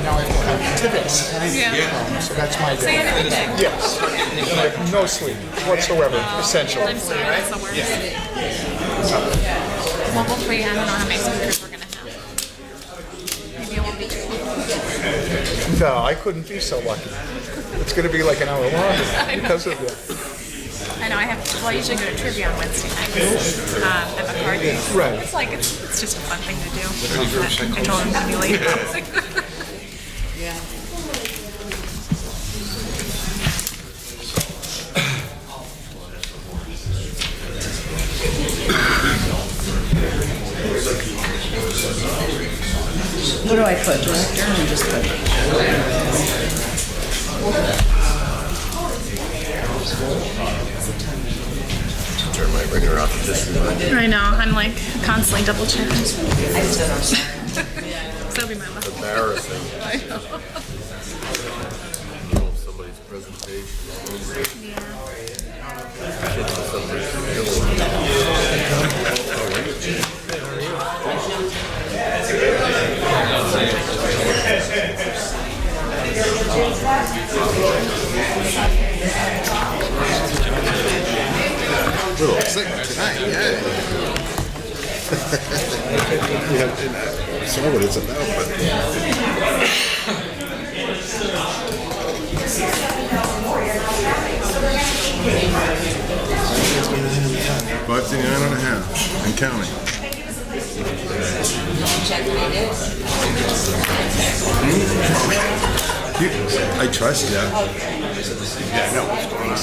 Now I have tickets. Yeah. So that's my Say day. anything. Yes. And I have no sleep whatsoever, essentially. I'm sorry, that's the worst. Well, hopefully, I don't know how many speakers we're going to have. Maybe it won't be too long. No, I couldn't be so lucky. It's going to be like an hour long because of that. I know I usually go to trivia on Wednesday nights at the parties. Right. It's like, it's just a fun thing to do. I told him to be late. Yeah. What do I put? Director and just Turn my ringer off just I know, I'm like constantly double checking. So that'll be my luck. embarrassing. I know. Somebody's presentation. A little excitement tonight, yeah. I saw what it's about, but 59.5 and counting. I trust you. Yeah, I know what's going on.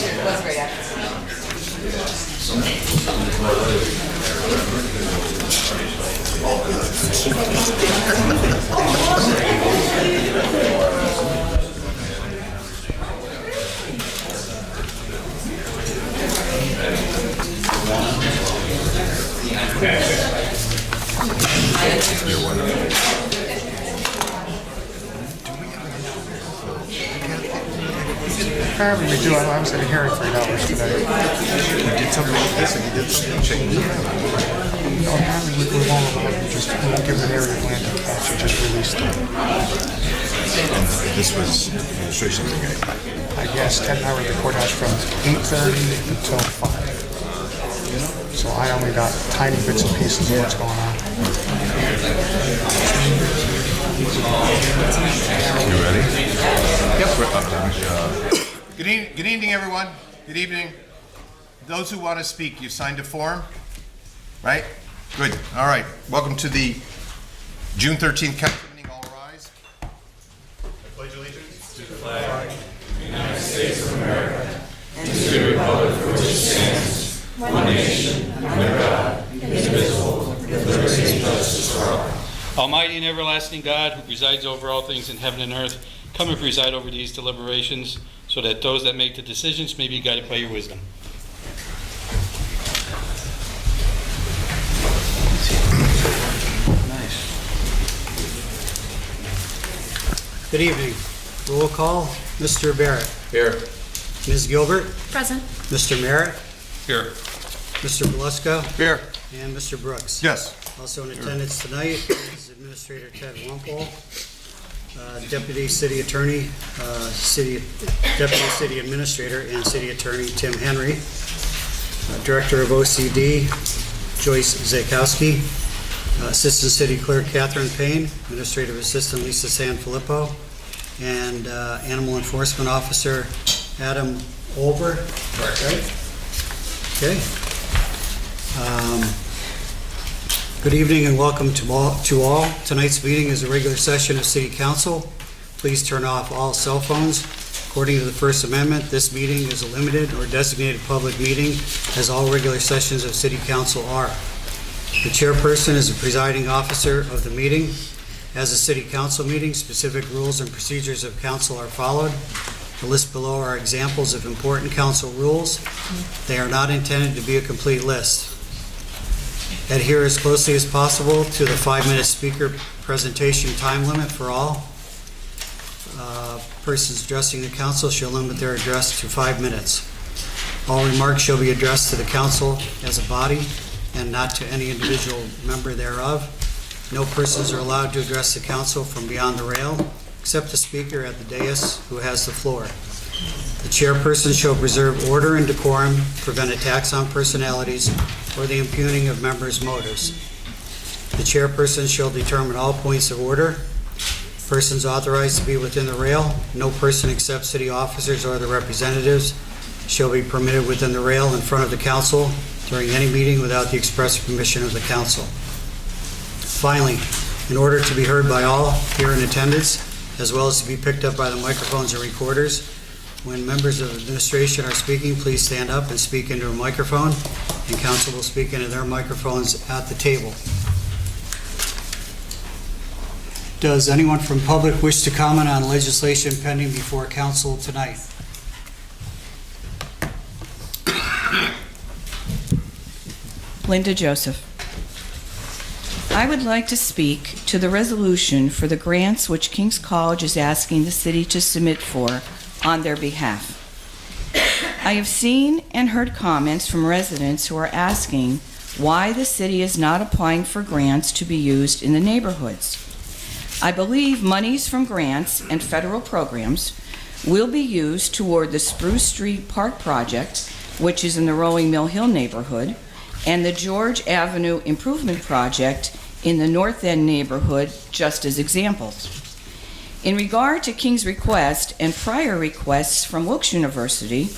You're wonderful. Apparently we do. I was at a hearing for 8 hours today. You did something like this and you did something change. No, apparently we won't allow it. We won't give an area of land to cash. We just released it. This was administration thing. I guess 10 hour in the courthouse from 8:30 until 5. So I only got tiny bits and pieces of what's going on. You ready? Good evening, everyone. Good evening. Those who want to speak, you signed a form, right? Good. All right. Welcome to the June 13th council meeting. All rise. I pledge allegiance to the flag of the United States of America and to the republic for which it stands, one nation, under God, indivisible, with liberty and justice for all. Almighty and everlasting God, who presides over all things in heaven and earth, come and preside over these deliberations, so that those that make the decisions may be guided by your wisdom. Good evening. Roll call. Mr. Barrett. Here. Ms. Gilbert. Present. Mr. Merritt. Here. Mr. Belusko. Here. And Mr. Brooks. Yes. Also in attendance tonight is Administrator Ted Wumpel, Deputy City Attorney, Deputy City Administrator, and City Attorney Tim Henry, Director of OCD Joyce Zakowski, Assistant City Clerk Catherine Payne, Administrative Assistant Lisa Sanfilippo, and Animal Enforcement Officer Adam Olber. Right? Okay. Good evening and welcome to all. Tonight's meeting is a regular session of City Council. Please turn off all cell phones. According to the First Amendment, this meeting is a limited or designated public meeting, as all regular sessions of City Council are. The chairperson is the presiding officer of the meeting. As a City Council meeting, specific rules and procedures of council are followed. The list below are examples of important council rules. They are not intended to be a complete list. Adhere as closely as possible to the 5-minute speaker presentation time limit for all. Persons addressing the council shall limit their address to 5 minutes. All remarks shall be addressed to the council as a body and not to any individual member thereof. No persons are allowed to address the council from beyond the rail, except the speaker at the dais who has the floor. The chairperson shall preserve order and decorum, prevent attacks on personalities, or the impugning of members' motives. The chairperson shall determine all points of order. Persons authorized to be within the rail, no person except city officers or their representatives, shall be permitted within the rail in front of the council during any meeting without the express permission of the council. Finally, in order to be heard by all here in attendance, as well as to be picked up by the microphones and recorders, when members of administration are speaking, please stand up and speak into a microphone, and council will speak into their microphones at the table. Does anyone from public wish to comment on legislation pending before council tonight? Linda Joseph. I would like to speak to the resolution for the grants which King's College is asking the city to submit for on their behalf. I have seen and heard comments from residents who are asking why the city is not applying for grants to be used in the neighborhoods. I believe monies from grants and federal programs will be used toward the Spruce Street Park project, which is in the Rolling Mill Hill neighborhood, and the George Avenue Improvement Project in the North End neighborhood, just as examples. In regard to King's request and prior requests from Wilkes University,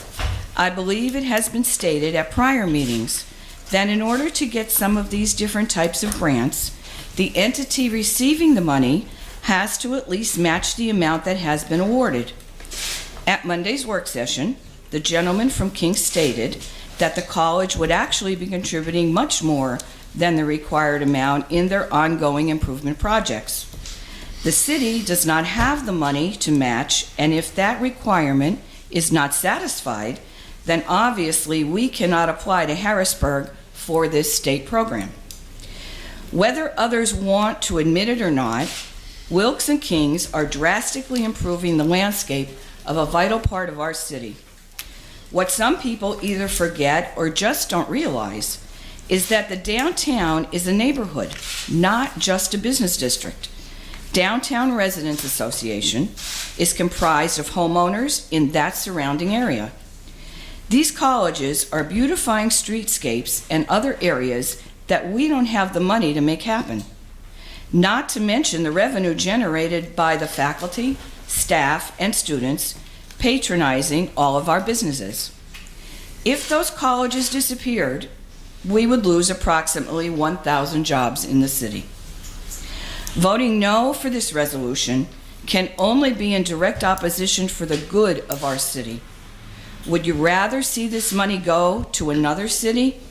I believe it has been stated at prior meetings that in order to get some of these different types of grants, the entity receiving the money has to at least match the amount that has been awarded. At Monday's work session, the gentleman from King's stated that the college would actually be contributing much more than the required amount in their ongoing improvement projects. The city does not have the money to match, and if that requirement is not satisfied, then obviously we cannot apply to Harrisburg for this state program. Whether others want to admit it or not, Wilkes and King's are drastically improving the landscape of a vital part of our city. What some people either forget or just don't realize is that the downtown is a neighborhood, not just a business district. Downtown Residents Association is comprised of homeowners in that surrounding area. These colleges are beautifying streetscapes and other areas that we don't have the money to make happen. Not to mention the revenue generated by the faculty, staff, and students patronizing all of our businesses. If those colleges disappeared, we would lose approximately 1,000 jobs in the city. Voting no for this resolution can only be in direct opposition for the good of our city. Would you rather see this money go to another city?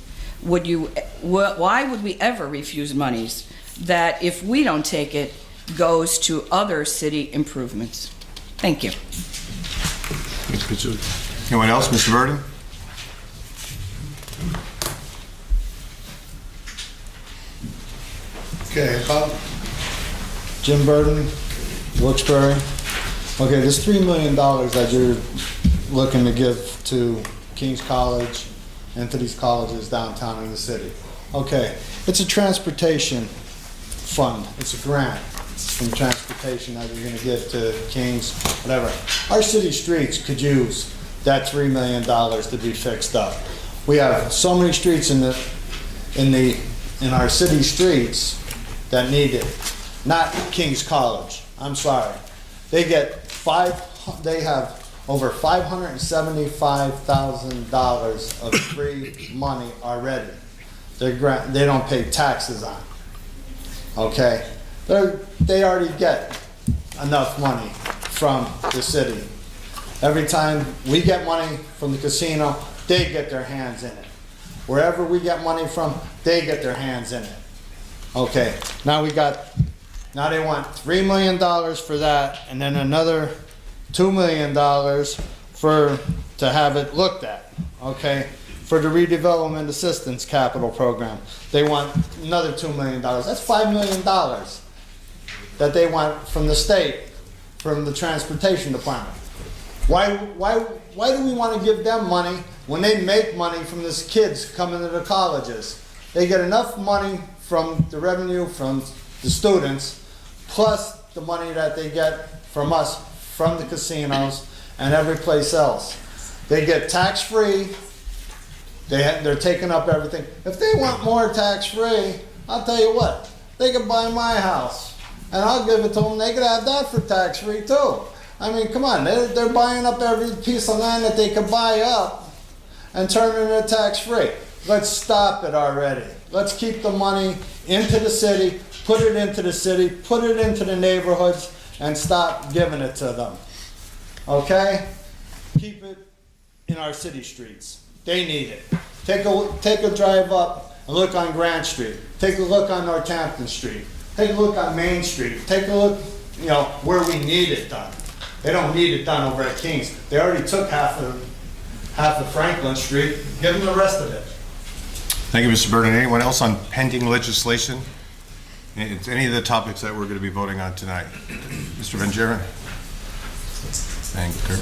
Why would we ever refuse monies that, if we don't take it, goes to other city improvements? Thank you. Anyone else? Mr. Burden? Okay, Jim Burden, Wilkes-Barre. Okay, this $3 million that you're looking to give to King's College and to these colleges downtown in the city. Okay, it's a transportation fund. It's a grant from transportation that you're going to give to King's, whatever. Our city streets could use that $3 million to be fixed up. We have so many streets in our city streets that need it. Not King's College. I'm sorry. They have over $575,000 of free money already. They don't pay taxes on. Okay, they already get enough money from the city. Every time we get money from the casino, they get their hands in it. Wherever we get money from, they get their hands in it. Okay, now they want $3 million for that, and then another $2 million to have it looked at, okay? For the redevelopment assistance capital program. They want another $2 million. That's $5 million that they want from the state, from the transportation department. Why do we want to give them money when they make money from these kids coming to the colleges? They get enough money from the revenue from the students, plus the money that they get from us, from the casinos and every place else. They get tax-free. They're taking up everything. If they want more tax-free, I'll tell you what, they can buy my house and I'll give it to them. They can have that for tax-free too. I mean, come on, they're buying up every piece of land that they can buy up and turning it tax-free. Let's stop it already. Let's keep the money into the city, put it into the city, put it into the neighborhoods, and stop giving it to them. Okay? Keep it in our city streets. They need it. Take a drive up and look on Grant Street. Take a look on Northampton Street. Take a look on Main Street. Take a look, you know, where we need it done. They don't need it done over at Kings. They already took half of Franklin Street. Give them the rest of it. Thank you, Mr. Burden. Anyone else on pending legislation? It's any of the topics that we're going to be voting on tonight. Mr. Van Jaren? Thank you.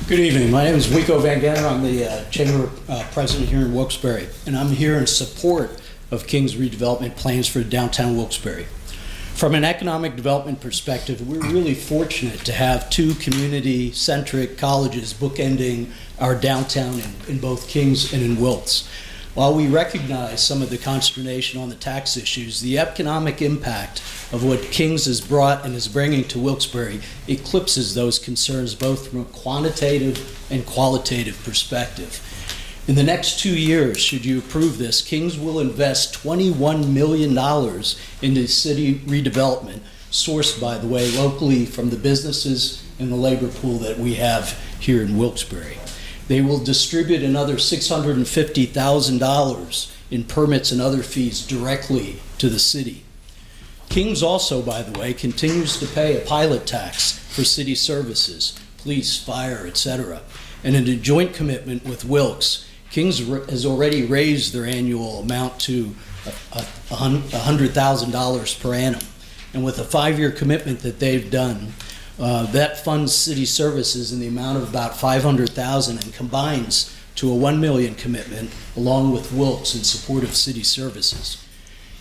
Good evening. My name is Wico Van Ganner. I'm the Chamber President here in Wilkes-Barre, and I'm here in support of King's redevelopment plans for downtown Wilkes-Barre. From an economic development perspective, we're really fortunate to have two community-centric colleges bookending our downtown in both Kings and in Wilkes. While we recognize some of the consternation on the tax issues, the economic impact of what Kings has brought and is bringing to Wilkes-Barre eclipses those concerns both from a quantitative and qualitative perspective. In the next 2 years, should you approve this, Kings will invest $21 million into city redevelopment, sourced, by the way, locally from the businesses and the labor pool that we have here in Wilkes-Barre. They will distribute another $650,000 in permits and other fees directly to the city. Kings also, by the way, continues to pay a pilot tax for city services, police, fire, etc. And in a joint commitment with Wilkes, Kings has already raised their annual amount to $100,000 per annum. And with a 5-year commitment that they've done, that funds city services in the amount of about $500,000 and combines to a $1 million commitment along with Wilkes in support of city services.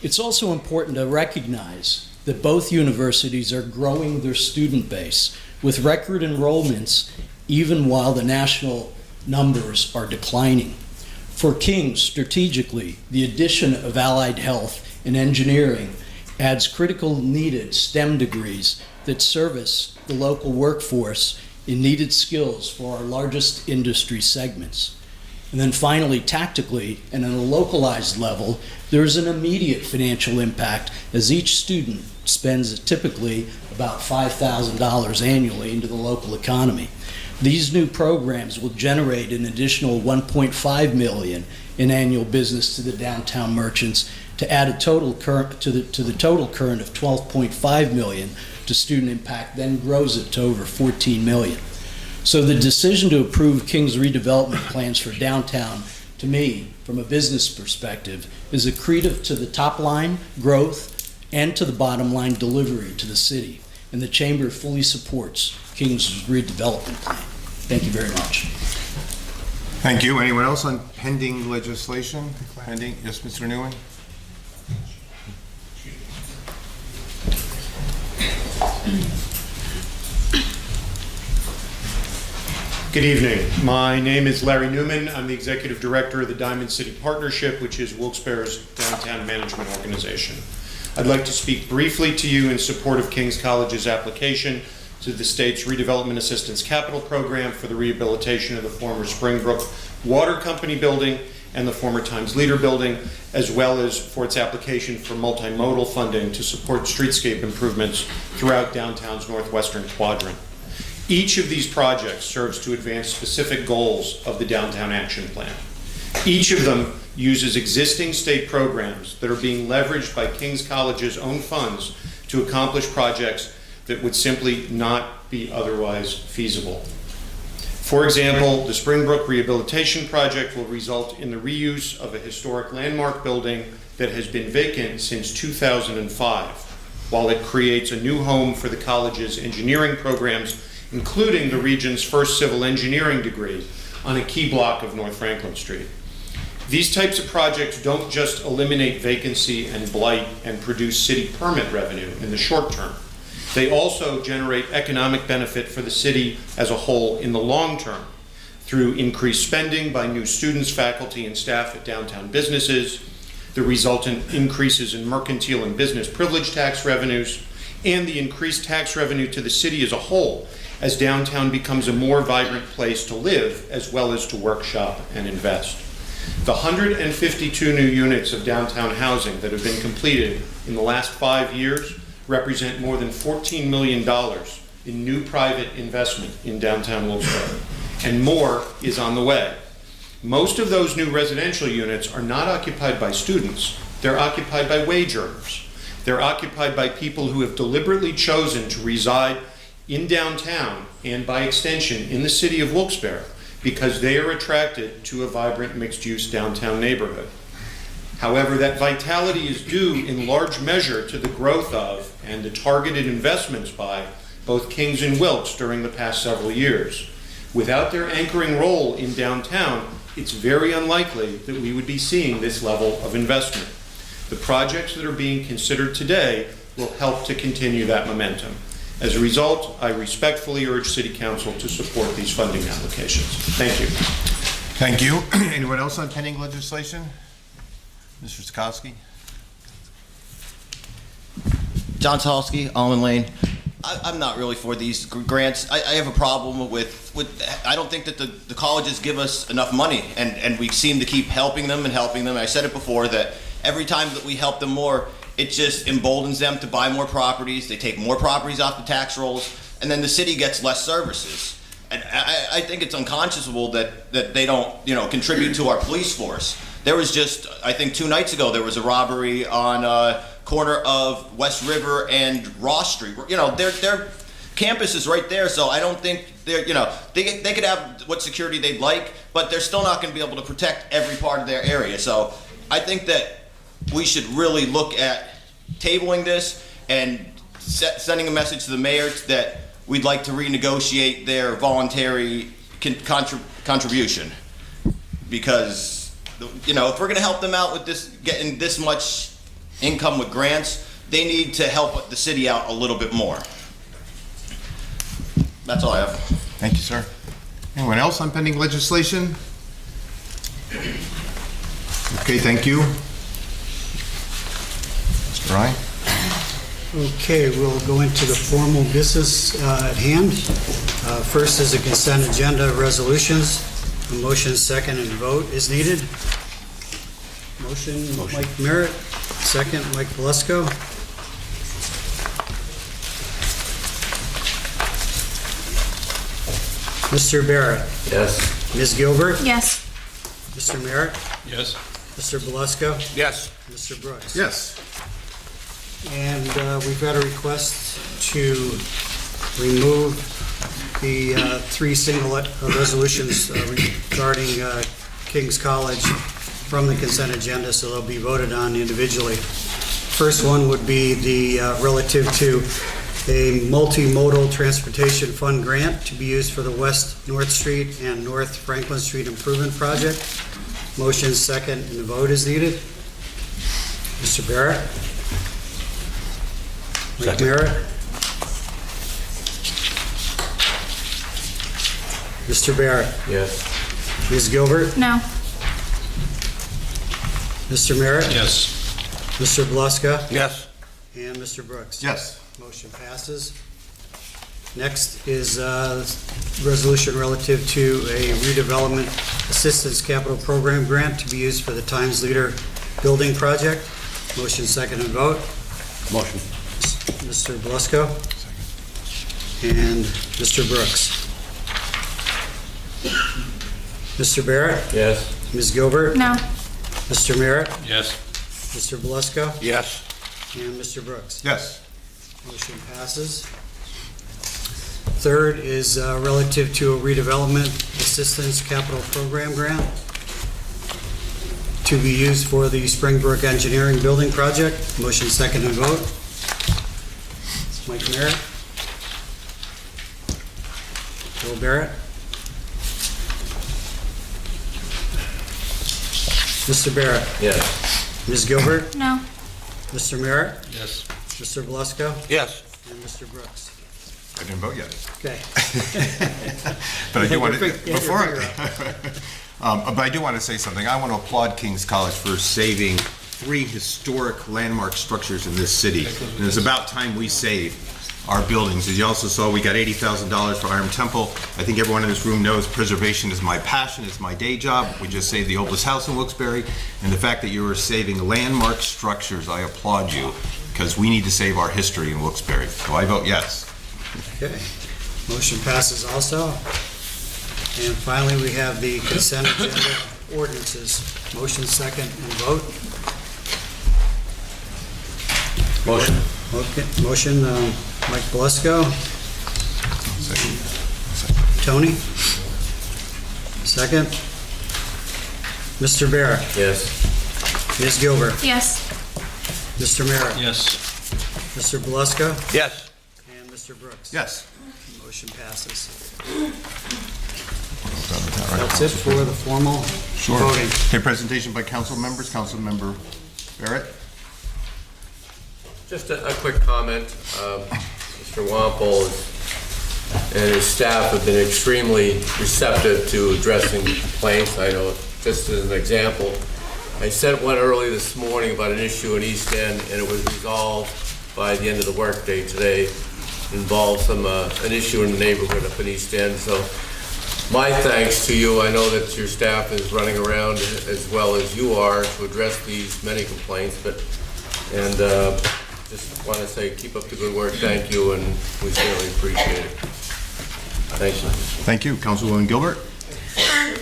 It's also important to recognize that both universities are growing their student base with record enrollments even while the national numbers are declining. For Kings, strategically, the addition of allied health and engineering adds critical needed STEM degrees that service the local workforce in needed skills for our largest industry segments. And then finally, tactically and at a localized level, there is an immediate financial impact as each student spends typically about $5,000 annually into the local economy. These new programs will generate an additional $1.5 million in annual business to the downtown merchants to add a total current to the total current of $12.5 million to student impact, then grows it to over $14 million. So the decision to approve King's redevelopment plans for downtown, to me, from a business perspective, is accretive to the top line growth and to the bottom line delivery to the city. And the Chamber fully supports King's redevelopment plan. Thank you very much. Thank you. Anyone else on pending legislation? Pending? Yes, Mr. Newman? Good evening. My name is Larry Newman. I'm the Executive Director of the Diamond City Partnership, which is Wilkes-Barre's downtown management organization. I'd like to speak briefly to you in support of King's College's application to the state's Redevelopment Assistance Capital Program for the rehabilitation of the former Springbrook Water Company building and the former Times Leader building, as well as for its application for multimodal funding to support streetscape improvements throughout downtown's northwestern quadrant. Each of these projects serves to advance specific goals of the Downtown Action Plan. Each of them uses existing state programs that are being leveraged by King's College's own funds to accomplish projects that would simply not be otherwise feasible. For example, the Springbrook Rehabilitation Project will result in the reuse of a historic landmark building that has been vacant since 2005, while it creates a new home for the college's engineering programs, including the region's first civil engineering degree on a key block of North Franklin Street. These types of projects don't just eliminate vacancy and blight and produce city permit revenue in the short term. They also generate economic benefit for the city as a whole in the long term through increased spending by new students, faculty, and staff at downtown businesses, the resultant increases in mercantile and business privilege tax revenues, and the increased tax revenue to the city as a whole as downtown becomes a more vibrant place to live as well as to workshop and invest. The 152 new units of downtown housing that have been completed in the last 5 years represent more than $14 million in new private investment in downtown Wilkes-Barre, and more is on the way. Most of those new residential units are not occupied by students, they're occupied by wage earners. They're occupied by people who have deliberately chosen to reside in downtown and by extension in the city of Wilkes-Barre because they are attracted to a vibrant mixed-use downtown neighborhood. However, that vitality is due in large measure to the growth of and the targeted investments by both Kings and Wilkes during the past several years. Without their anchoring role in downtown, it's very unlikely that we would be seeing this level of investment. The projects that are being considered today will help to continue that momentum. As a result, I respectfully urge City Council to support these funding applications. Thank you. Thank you. Anyone else on pending legislation? Mr. Stokowski? John Tulsky, Almond Lane. I'm not really for these grants. I have a problem with I don't think that the colleges give us enough money, and we seem to keep helping them and helping them. I said it before that every time that we help them more, it just emboldens them to buy more properties. They take more properties off the tax rolls, and then the city gets less services. And I think it's unconscionable that they don't, contribute to our police force. There was just, I think 2 nights ago, there was a robbery on corner of West River and Ross Street. Their campus is right there, so I don't think they're, they could have what security they'd like, but they're still not going to be able to protect every part of their area. So I think that we should really look at tabling this and sending a message to the mayor that we'd like to renegotiate their voluntary contribution. Because, if we're going to help them out with this, getting this much income with grants, they need to help the city out a little bit more. That's all I have. Thank you, sir. Anyone else on pending legislation? Okay, thank you. Mr. Ryan? Okay, we'll go into the formal business at hand. First is a consent agenda resolutions. A motion, second, and vote is needed. Motion. Mike Merritt. Second, Mike Belusko. Mr. Barrett. Yes. Ms. Gilbert. Yes. Mr. Merritt. Yes. Mr. Belusko. Yes. Mr. Brooks. Yes. And we've got a request to remove the 3 single resolutions regarding King's College from the consent agenda, so they'll be voted on individually. First one would be the relative to a multimodal transportation fund grant to be used for the West North Street and North Franklin Street improvement project. Motion, second, and the vote is needed. Mr. Barrett? Mike Merritt? Mr. Barrett? Yes. Ms. Gilbert? No. Mr. Merritt? Yes. Mr. Beluska? Yes. And Mr. Brooks? Yes. Motion passes. Next is resolution relative to a redevelopment assistance capital program grant to be used for the Times Leader building project. Motion, second, and vote. Motion. Mr. Belusko and Mr. Brooks. Mr. Barrett? Yes. Ms. Gilbert? No. Mr. Merritt? Yes. Mr. Belusko? Yes. And Mr. Brooks. Yes. Motion passes. Third is relative to a redevelopment assistance capital program grant to be used for the Springbrook Engineering Building Project. Motion, second, and vote. Mike Merritt. Bill Barrett. Mr. Barrett? Yes. Ms. Gilbert? No. Mr. Merritt? Yes. Mr. Belusko? Yes. And Mr. Brooks? I didn't vote yet. Okay. But I do want to, Yeah, before, figure but I do want to say something. I want to applaud King's College for saving 3 historic landmark structures in this city. And it's about time we save our buildings. As you also saw, we got $80,000 for Iron Temple. I think everyone in this room knows preservation is my passion, it's my day job. We just saved the oldest house in Wilkes-Barre. And the fact that you are saving landmark structures, I applaud you, because we need to save our history in Wilkes-Barre. So I vote yes. Okay. Motion passes also. And finally, we have the consent agenda ordinances. Motion second and vote. Motion. Okay. Motion, Mike Belusko. Tony? Second. Mr. Barrett? Yes. Ms. Gilbert? Yes. Mr. Merritt? Yes. Mr. Belusko? Yes. And Mr. Brooks? Yes. Motion passes. Done with that, right? That's it for the formal Sure. voting. Okay, presentation by council members. Councilmember Barrett? Just a quick comment. Mr. Wampel and his staff have been extremely receptive to addressing complaints. I know, just as an example, I sent one early this morning about an issue in East End, and it was resolved by the end of the workday today. It involved an issue in the neighborhood up in East End. So my thanks to you. I know that your staff is running around as well as you are to address these many complaints, just want to say, keep up the good work. Thank you, and we certainly appreciate it. Thank you. Thank you. Councilwoman Gilbert?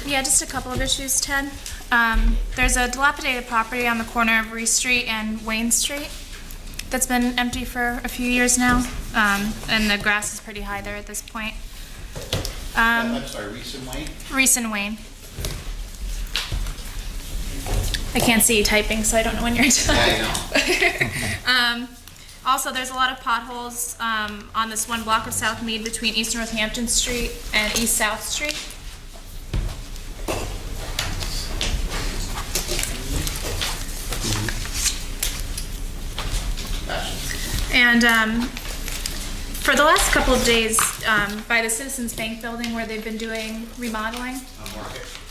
Yeah, just a couple of issues, Ted. There's a dilapidated property on the corner of Reese Street and Wayne Street that's been empty for a few years now, and the grass is pretty high there at this point. I'm sorry, Reese and Wayne? Reese and Wayne. I can't see you typing, so I don't know when you're done. Yeah, I know. Also, there's a lot of potholes on this one block of South Mead between East Northampton Street and East South Street. And for the last couple of days, by the Citizens Bank building where they've been doing remodeling.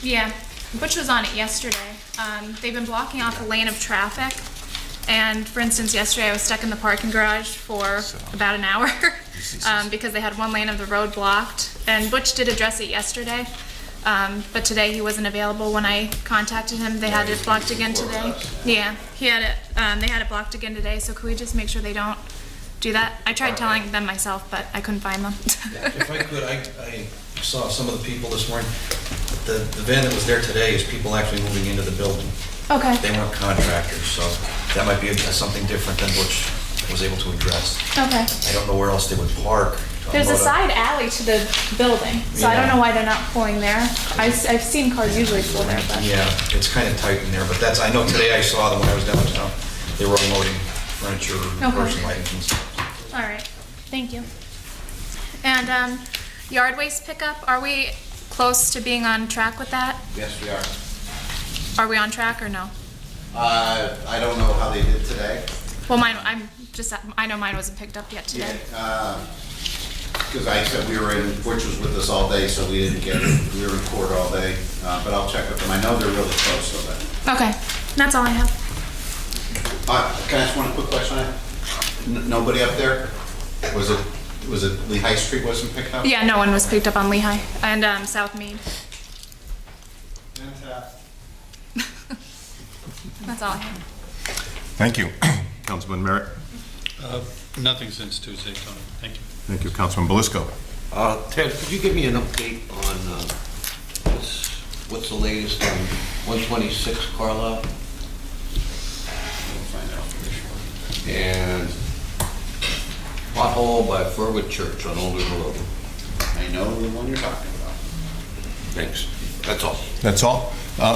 Yeah, Butch was on it yesterday. They've been blocking off a lane of traffic. And for instance, yesterday I was stuck in the parking garage for about an hour because they had one lane of the road blocked. And Butch did address it yesterday, but today he wasn't available. When I contacted him, they had it blocked again today. Yeah, he had it. They had it blocked again today. So could we just make sure they don't do that? I tried telling them myself, but I couldn't find them. If I could, I saw some of the people this morning. The van that was there today is people actually moving into the building. Okay. They weren't contractors, so that might be something different than Butch was able to address. Okay. I don't know where else they would park. There's a side alley to the building, so I don't know why they're not pulling there. I've seen cars usually pull there, but. Yeah, it's kind of tight in there, but I know today I saw them when I was downtown. They were unloading furniture, personal items and stuff. All right, thank you. And yard waste pickup, are we close to being on track with that? Yes, we are. Are we on track or no? I don't know how they did today. Well, I know mine wasn't picked up yet today. Because I said we were in, Butch was with us all day, so we didn't get it. We were in court all day, but I'll check with them. I know they're really close, so that. Okay, that's all I have. Can I ask one quick question? Nobody up there? Was it Lehigh Street wasn't picked up? Yeah, no one was picked up on Lehigh and South Mead. That's all I have. Thank you. Councilman Merritt? Nothing since Tuesday, Tony. Thank you. Thank you. Councilman Belusko? Ted, could you give me an update on what's the latest on 126 Carlisle? We'll find out for sure. And pothole by Furwood Church on Old River Road. I know the one you're talking about. Thanks. That's all. That's all.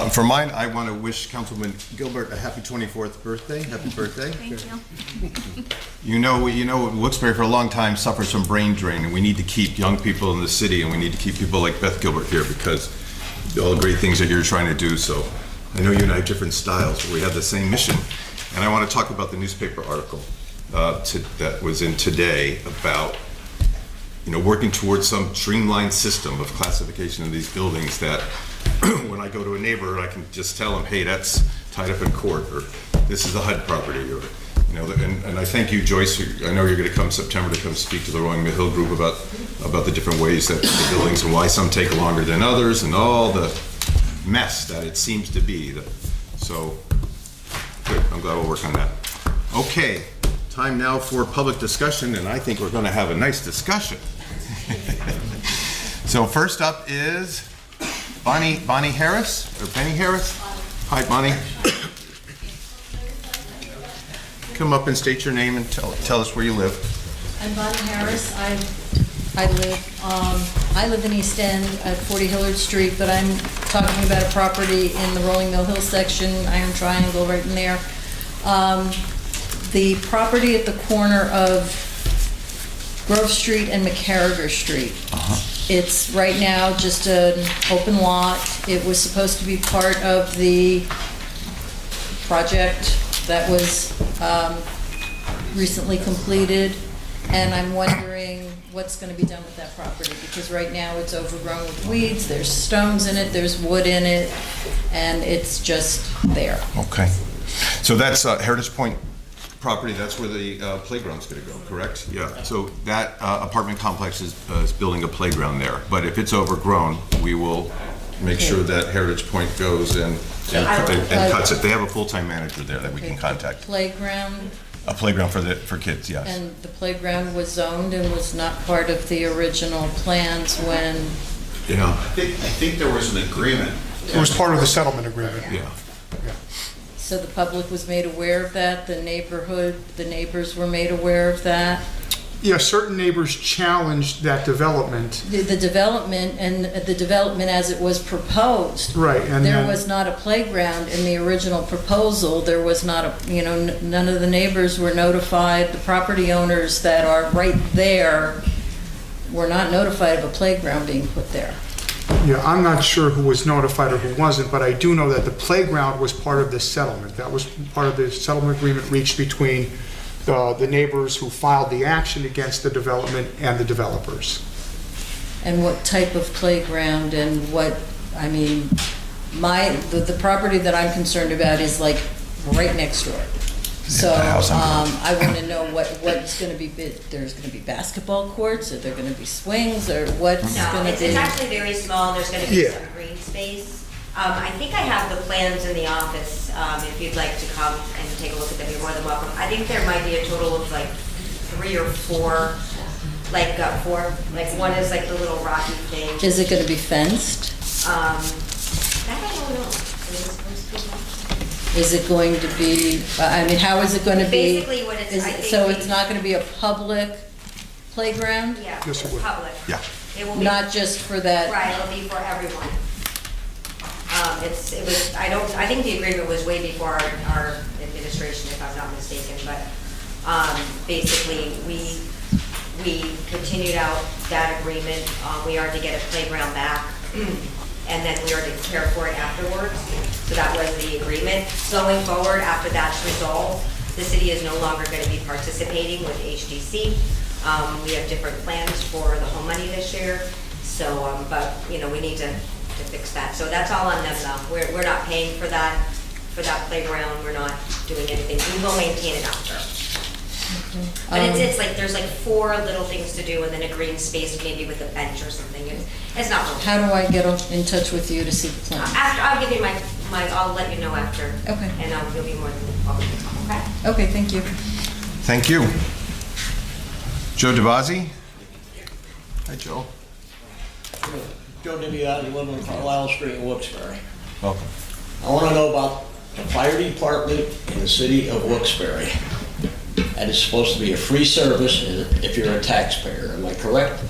For mine, I want to wish Councilman Gilbert a happy 24th birthday. Happy birthday. Thank you. You know, Wilkes-Barre for a long time suffers from brain drain, and we need to keep young people in the city, and we need to keep people like Beth Gilbert here because all the great things that you're trying to do. So I know you and I have different styles, but we have the same mission. And I want to talk about the newspaper article that was in today about, working towards some streamlined system of classification of these buildings that when I go to a neighbor, I can just tell them, hey, that's tied up in court, or this is a HUD property, or, and I thank you, Joyce. I know you're going to come September to come speak to the Rolling Hill group about the different ways that the buildings and why some take longer than others and all the mess that it seems to be. So, good. I'm glad we'll work on that. Okay, time now for public discussion, and I think we're going to have a nice discussion. So first up is Bonnie Harris, or Benny Harris. Hi, Bonnie. Come up and state your name and tell us where you live. I'm Bonnie Harris. I live in East End at 40 Hillard Street, but I'm talking about a property in the Rolling Mill Hill section, Iron Triangle right in there. The property at the corner of Grove Street and McCarriger Street. It's right now just an open lot. It was supposed to be part of the project that was recently completed, and I'm wondering what's going to be done with that property, because right now it's overgrown with weeds, there's stones in it, there's wood in it, and it's just there. Okay. So that's Heritage Point property, that's where the playground's going to go, correct? Yeah. So that apartment complex is building a playground there, but if it's overgrown, we will make sure that Heritage Point goes and cuts it. They have a full-time manager there that we can contact. Playground? A playground for kids, yes. And the playground was zoned and was not part of the original plans when... Yeah. I think there was an agreement. It was part of the settlement agreement. Yeah. So the public was made aware of that, the neighbors were made aware of that? Yeah, certain neighbors challenged that development. The development and the development as it was proposed. Right, and there then- was not a playground in the original proposal. There was not none of the neighbors were notified. The property owners that are right there were not notified of a playground being put there. Yeah, I'm not sure who was notified or who wasn't, but I do know that the playground was part of this settlement. That was part of the settlement agreement reached between the neighbors who filed the action against the development and the developers. And what type of playground and what, I mean, the property that I'm concerned about is like right next door. So I want to know what's going to be, there's going to be basketball courts, are there going to be swings, or what's going to be? It's actually very small, there's going to be some green space. I think I have the plans in the office, if you'd like to come and take a look at them, you're more than welcome. I think there might be a total of like 3 or 4, one is like the little rocky thing. Is it going to be fenced? That I don't know. Is it supposed to be fenced? Is it going to be, I mean, how is it going to be? Basically what it's, I think. So it's not going to be a public playground? Yeah, Yes, it it's would. public. Yeah. It will be. Not just for that? Right, it'll be for everyone. I think the agreement was way before our administration, if I'm not mistaken, but basically we continued out that agreement. We are to get a playground back, and then we are to care for it afterwards. So that was the agreement. Going forward, after that's resolved, the city is no longer going to be participating with HDC. We have different plans for the home money this year. So, but we need to fix that. So that's all on them though. We're not paying for that playground. We're not doing anything. We will maintain it after. But it's like there's like 4 little things to do and then a green space maybe with a bench or something. It's not really. How do I get in touch with you to see the plan? After I'll give you my I'll let you know after. Okay. And you'll be more than welcome to come. Okay. Okay, thank you. Thank you. Joe DeBasi? Hi, Joe. Joe DiBiase, live on Carlisle Street in Wilkes-Barre. Welcome. I want to know about the fire department in the city of Wilkes-Barre. That is supposed to be a free service if you're a taxpayer, am I correct?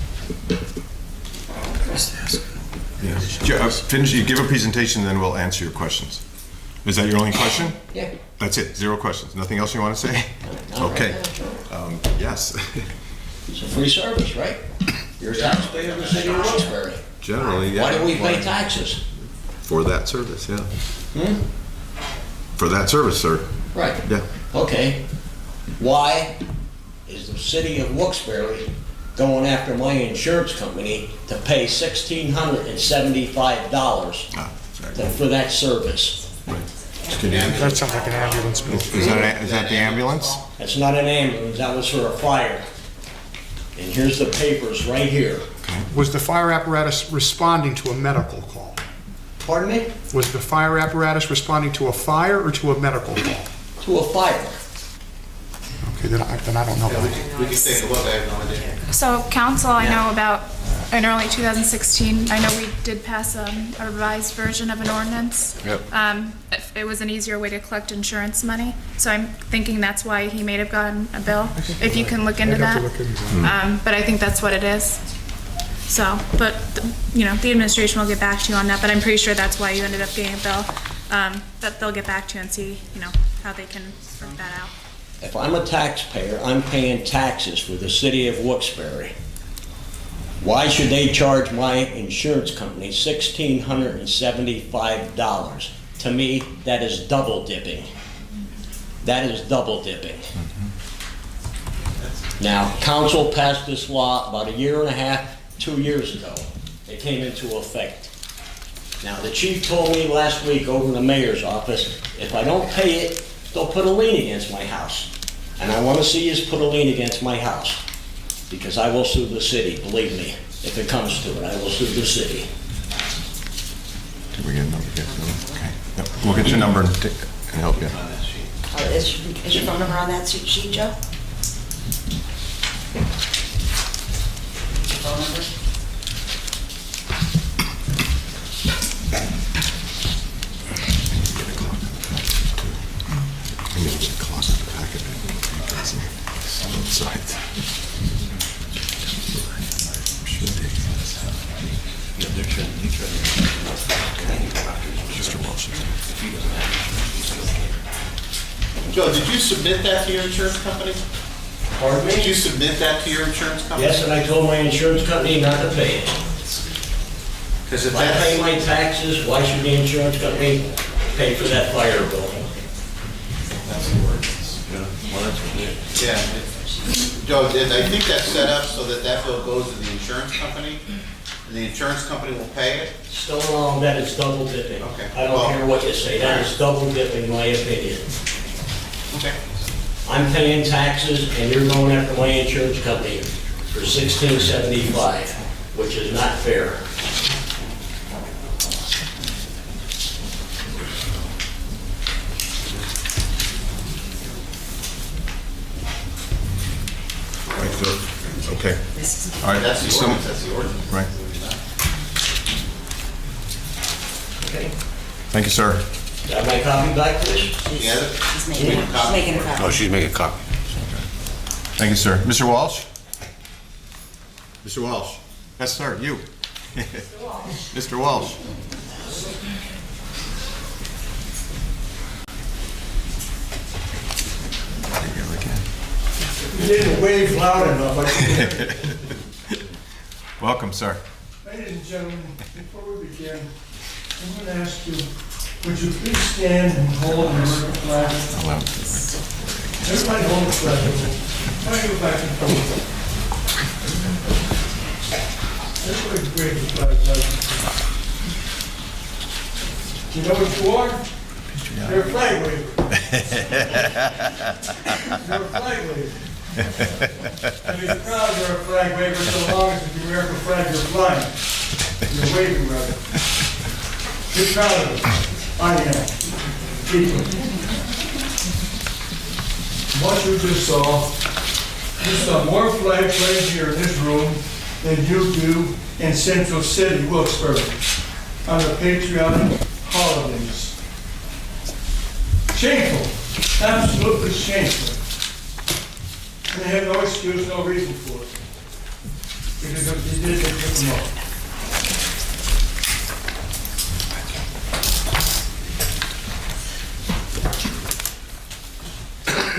Yeah. Finish, you give a presentation, then we'll answer your questions. Is that your only question? Yeah. That's it, 0 questions. Nothing else you want to say? Okay. Yes. It's a free service, right? You're a taxpayer in the city of Wilkes-Barre. Generally, yeah. Why do we pay taxes? For that service, yeah. For that service, sir. Right. Yeah. Okay. Why is the city of Wilkes-Barre going after my insurance company to pay $1,675 for that service? That sounds like an ambulance bill. Is that the ambulance? That's not an ambulance, that was for a fire. And here's the papers right here. Was the fire apparatus responding to a medical call? Pardon me? Was the fire apparatus responding to a fire or to a medical call? To a fire. Okay, then I don't know. We can take a look, I have no idea. So council, I know about, in early 2016, I know we did pass a revised version of an ordinance. Yep. It was an easier way to collect insurance money, so I'm thinking that's why he may have gotten a bill, if you can look into I'd have that. to look into that. But I think that's what it is. So, but, you know, the administration will get back to you on that, but I'm pretty sure that's why you ended up getting a bill. That they'll get back to you and see, you know, how they can work that out. If I'm a taxpayer, I'm paying taxes for the city of Wilkes-Barre. Why should they charge my insurance company $1,675? To me, that is double dipping. That is double dipping. Now, council passed this law about 1.5 years, 2 years ago. It came into effect. Now, the chief told me last week over in the mayor's office, if I don't pay it, they'll put a lien against my house. And I want to see you put a lien against my house, because I will sue the city, believe me. If it comes to it, I will sue the city. Did we get a number? Okay. Yep. We'll get your number and help you. Is your phone number on that sheet, Joe? Phone number? I need to get a clock in the back of it. Both sides. Mr. Walsh. Joe, did you submit that to your insurance company? Pardon me? Did you submit that to your insurance company? Yes, and I told my insurance company not to pay it. Because if If I pay that's, my taxes, why should the insurance company pay for that fire bill? yeah. Joe, I think that's set up so that that bill goes to the insurance company, and the insurance company will pay it? Still wrong, that is double dipping. Okay. I don't care what you say, that is double dipping, in my opinion. Okay. I'm paying taxes and you're going after my insurance company for $1,675, which is not fair. Right, so, okay. All right. That's the so- ordinance, that's the ordinance. Right. Okay. Thank you, sir. Got my copy back, please? Yeah, She's making a copy. Oh, she's making a copy. Thank you, sir. Mr. Walsh? Mr. Walsh? Yes, sir, you. Mr. Walsh? You didn't wave loud enough. Welcome, sir. Ladies and gentlemen, before we begin, I'm going to ask you, would you please stand and hold the American flag? Everybody hold the flag. Why don't you go back and forth? Everybody wave the flag. You know what you are? You're a flag waver. You're a flag waver. And you're proud you're a flag waver so long as the American flag you're flying. You're waving, rather. Be proud of it. I am. People. What you just saw more flag flags here in this room than you do in Central City, Wilkes-Barre, on the patriotic holidays. Shameful. Absolutely shameful. And they have no excuse, no reason for it. Because if they did, they took them off.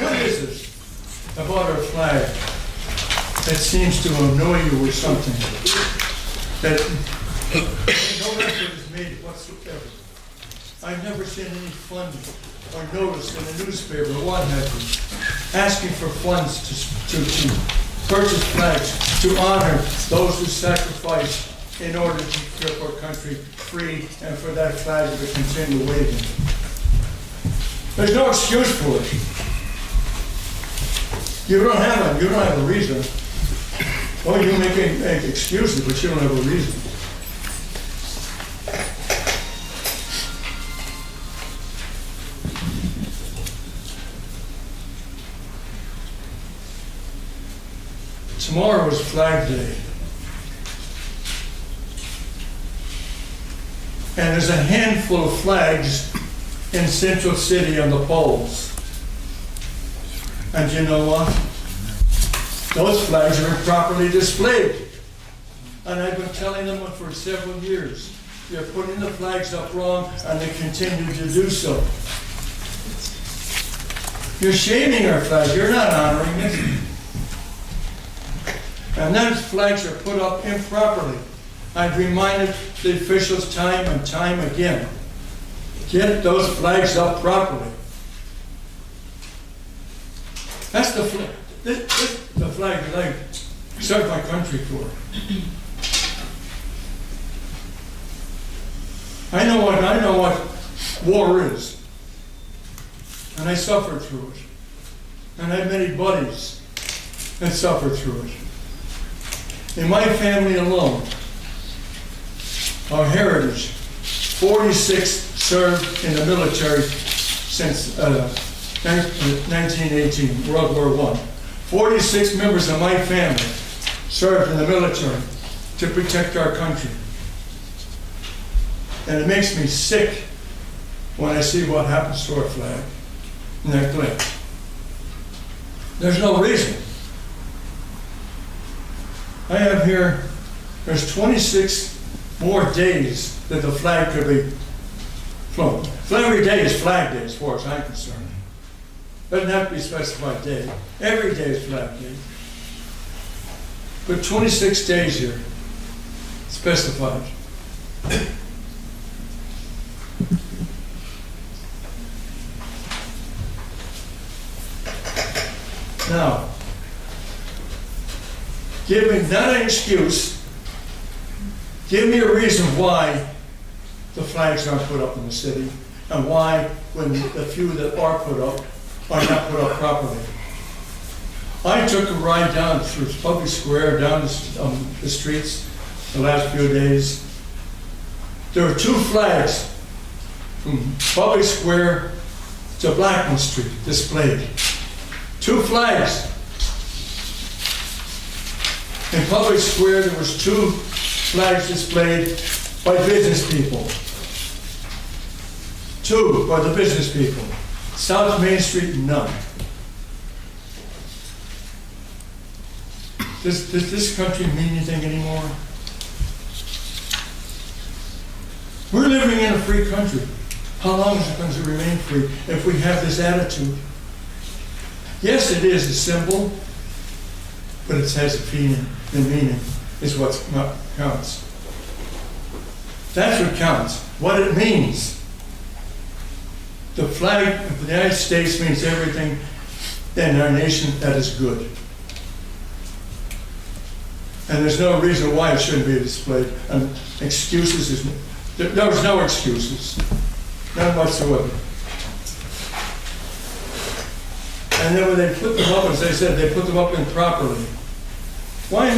What is it about our flag that seems to annoy you or something? That no effort is made whatsoever I've never seen any fund or notice in the newspaper or what have you, asking for funds to purchase flags, to honor those who sacrificed in order to keep our country free and for that flag to continue waving. There's no excuse for it. You don't have a reason. Oh, you make excuses, but you don't have a reason. Tomorrow is Flag Day. And there's a handful of flags in Central City on the poles. And you know what? Those flags are improperly displayed. And I've been telling them for several years. They're putting the flags up wrong, and they continue to do so. You're shaming our flag. You're not honoring it. And those flags are put up improperly. I've reminded the officials time and time again. Get those flags up properly. That's the flag. This is the flag that I served my country for. I know what war is. And I suffered through it. And I have many buddies that suffered through it. In my family alone, our heritage, 46 served in the military since 1918, World War I. 46 members of my family served in the military to protect our country. And it makes me sick when I see what happens to our flag and neglect. There's no reason. I have here, there's 26 more days that the flag could be flown. Every day is Flag Day as far as I'm concerned. Doesn't have to be a specified day. Every day is Flag Day. But 26 days here, specified. Now, give me not an excuse, give me a reason why the flags aren't put up in the city, and why, when the few that are put up, are not put up properly. I took a ride down through Public Square, down the streets the last few days. There were 2 flags from Public Square to Blackman Street displayed. 2 flags. In Public Square, there was 2 flags displayed by business people. 2 by the business people. South Main Street, none. Does this country mean anything anymore? We're living in a free country. How long is it going to remain free if we have this attitude? Yes, it is a symbol, but it has a feeling. The meaning is what counts. That's what counts. What it means. The flag of the United States means everything in our nation that is good. And there's no reason why it shouldn't be displayed. And excuses there was no excuses. None whatsoever. And then when they put them up, as I said, they put them up improperly. Why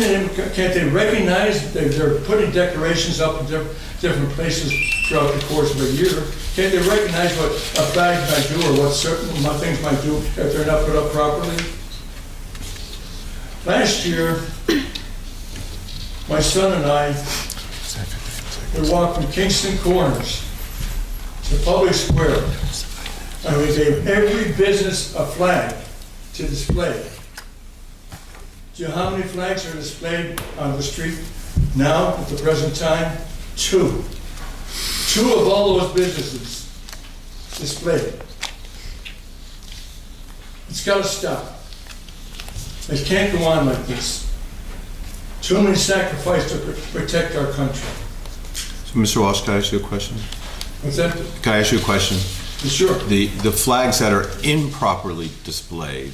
can't they recognize that they're putting decorations up in different places throughout the course of a year? Can't they recognize what a flag might do or what certain things might do if they're not put up properly? Last year, my son and I, we walked from Kingston Corners to Public Square, and we gave every business a flag to display. Do you know how many flags are displayed on the street now, at the present time? 2. 2 of all those businesses displayed. It's got to stop. It can't go on like this. Too many sacrifices to protect our country. So, Mr. Walsh, can I ask you a question? What's that? Can I ask you a question? Sure. The flags that are improperly displayed,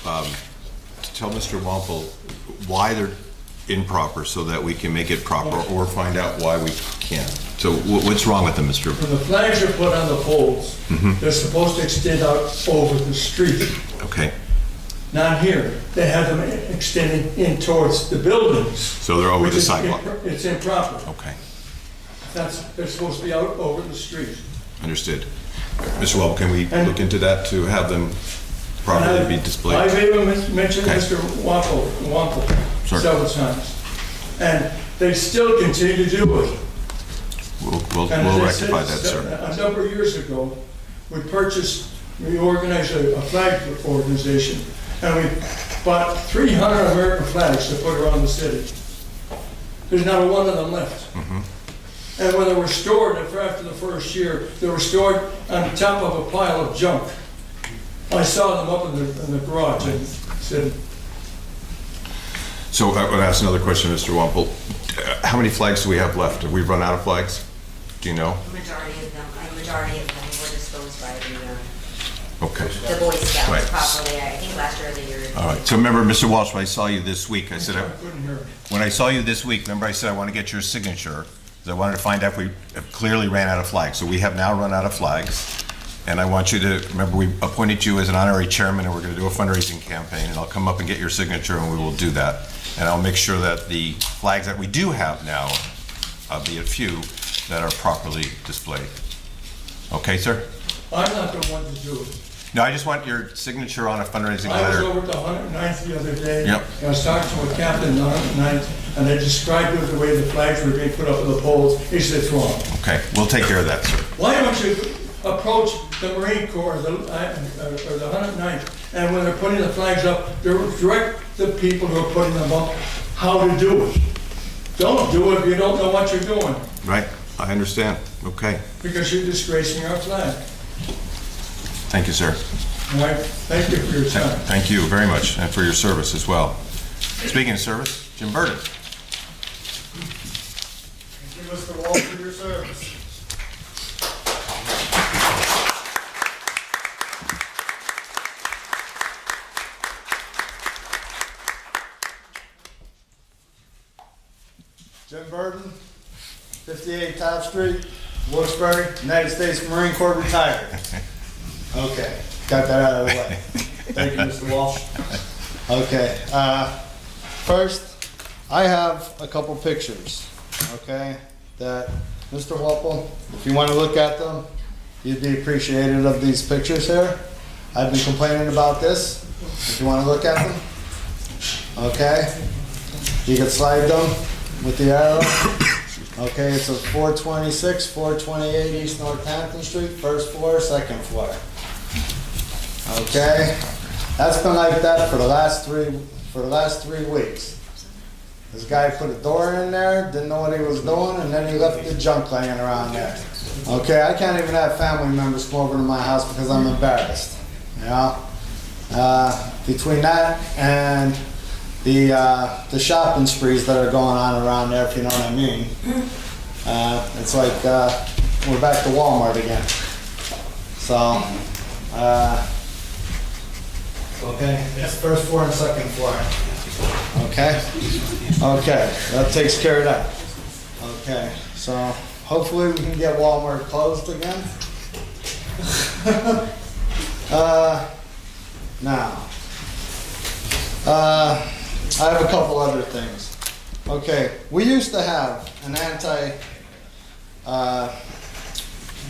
tell Mr. Wampel why they're improper so that we can make it proper or find out why we can't. So what's wrong with them, Mr.? When the flags are put on the poles, they're supposed to extend out over the street. Okay. Not here. They have them extending in towards the buildings. So they're over which the is sidewalk. It's improper. Okay. They're supposed to be out over the street. Understood. Mr. Wampel, can we look into that to have them properly be displayed? I've even mentioned Okay. Mr. Wampel Sure. several times. And they still continue to do it. We'll And as I rectify said, that, sir. A number of years ago, we organized a flag organization, and we bought 300 American flags to put around the city. There's not one of them left. And when they were stored, after the first year, they were stored on top of a pile of junk. I saw them up in the garage and said, So I would ask another question, Mr. Wampel. How many flags do we have left? Have we run out of flags? Do you know? Majority of them were disposed by Okay. the Boy Scouts Right. properly, I think last year or the year. All right. So remember, Mr. Walsh, when I saw you this week, I said, I couldn't hear it. when I saw you this week, remember I said I want to get your signature, because I wanted to find out if we clearly ran out of flags. So we have now run out of flags. And I want you to, remember we appointed you as an honorary chairman and we're going to do a fundraising campaign and I'll come up and get your signature and we will do that. And I'll make sure that the flags that we do have now, albeit few, that are properly displayed. Okay, sir? I'm not the one to do it. No, I just want your signature on a fundraising I was letter. over at the 109th the other day. Yep. I was talking to a captain on the 109th, and they described it the way the flags were being put up on the poles. He said it's wrong. Okay, we'll take care of that, sir. Why don't you approach the Marine Corps, or the 109th, and when they're putting the flags up, direct the people who are putting them up how to do it. Don't do it if you don't know what you're doing, Right, I understand. Okay, because you're disgracing our flag. thank you, sir. All right, thank you for your time. Thank you very much, and for your service as well. Speaking of service, Jim Burden. Thank you, Mr. Wall, for your service. Jim Burden, 58 Top Street, Wilkes-Barre, United States Marine Corps, retired. Okay, got that out of the way. Thank you, Mr. Walsh. Okay, first, I have a couple pictures, okay, that Mr. Walpole, if you want to look at them, you'd be appreciative of these pictures here. I've been complaining about this, if you want to look at them. Okay, you can slide them with the arrow. Okay, it's a 426, 428 East Northampton Street, first floor, second floor. Okay, that's been like that for the last 3 weeks. This guy put a door in there, didn't know what he was doing, and then he left the junk laying around there. Okay, I can't even have family members come over to my house because I'm embarrassed. You know, between that and the shopping sprees that are going on around there, if you know what I mean. It's like we're back to Walmart again. So, okay, it's first floor and second floor. Okay, okay, that takes care of that. Okay, so hopefully we can get Walmart closed again. Now, I have a couple other things. Okay, we used to have an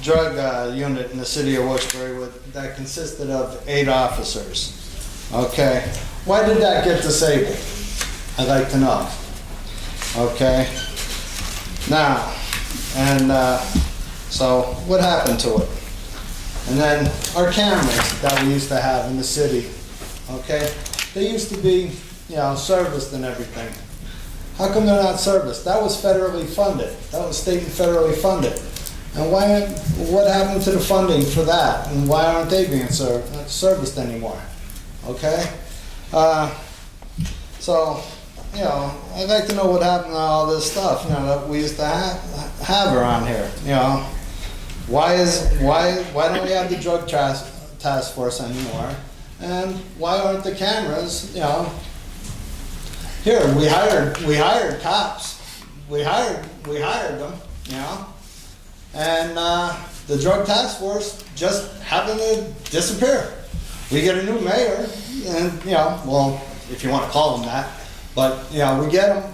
drug unit in the city of Wilkes-Barre that consisted of 8 officers. Okay, why did that get disabled? I'd like to know. Okay, now, and so what happened to it? And then our cameras that we used to have in the city, okay, they used to be, you know, serviced and everything. How come they're not serviced? That was federally funded. That was state and federally funded. And what happened to the funding for that? And why aren't they being serviced anymore? Okay? So, you know, I'd like to know what happened to all this stuff, you know, that we used to have around here, you know. why don't we have the drug task force anymore? And why aren't the cameras, you know, here, we hired cops. We hired them, you know? And the drug task force just happened to disappear. We get a new mayor, and, you know, well, if you want to call him that, but, you know, we get him,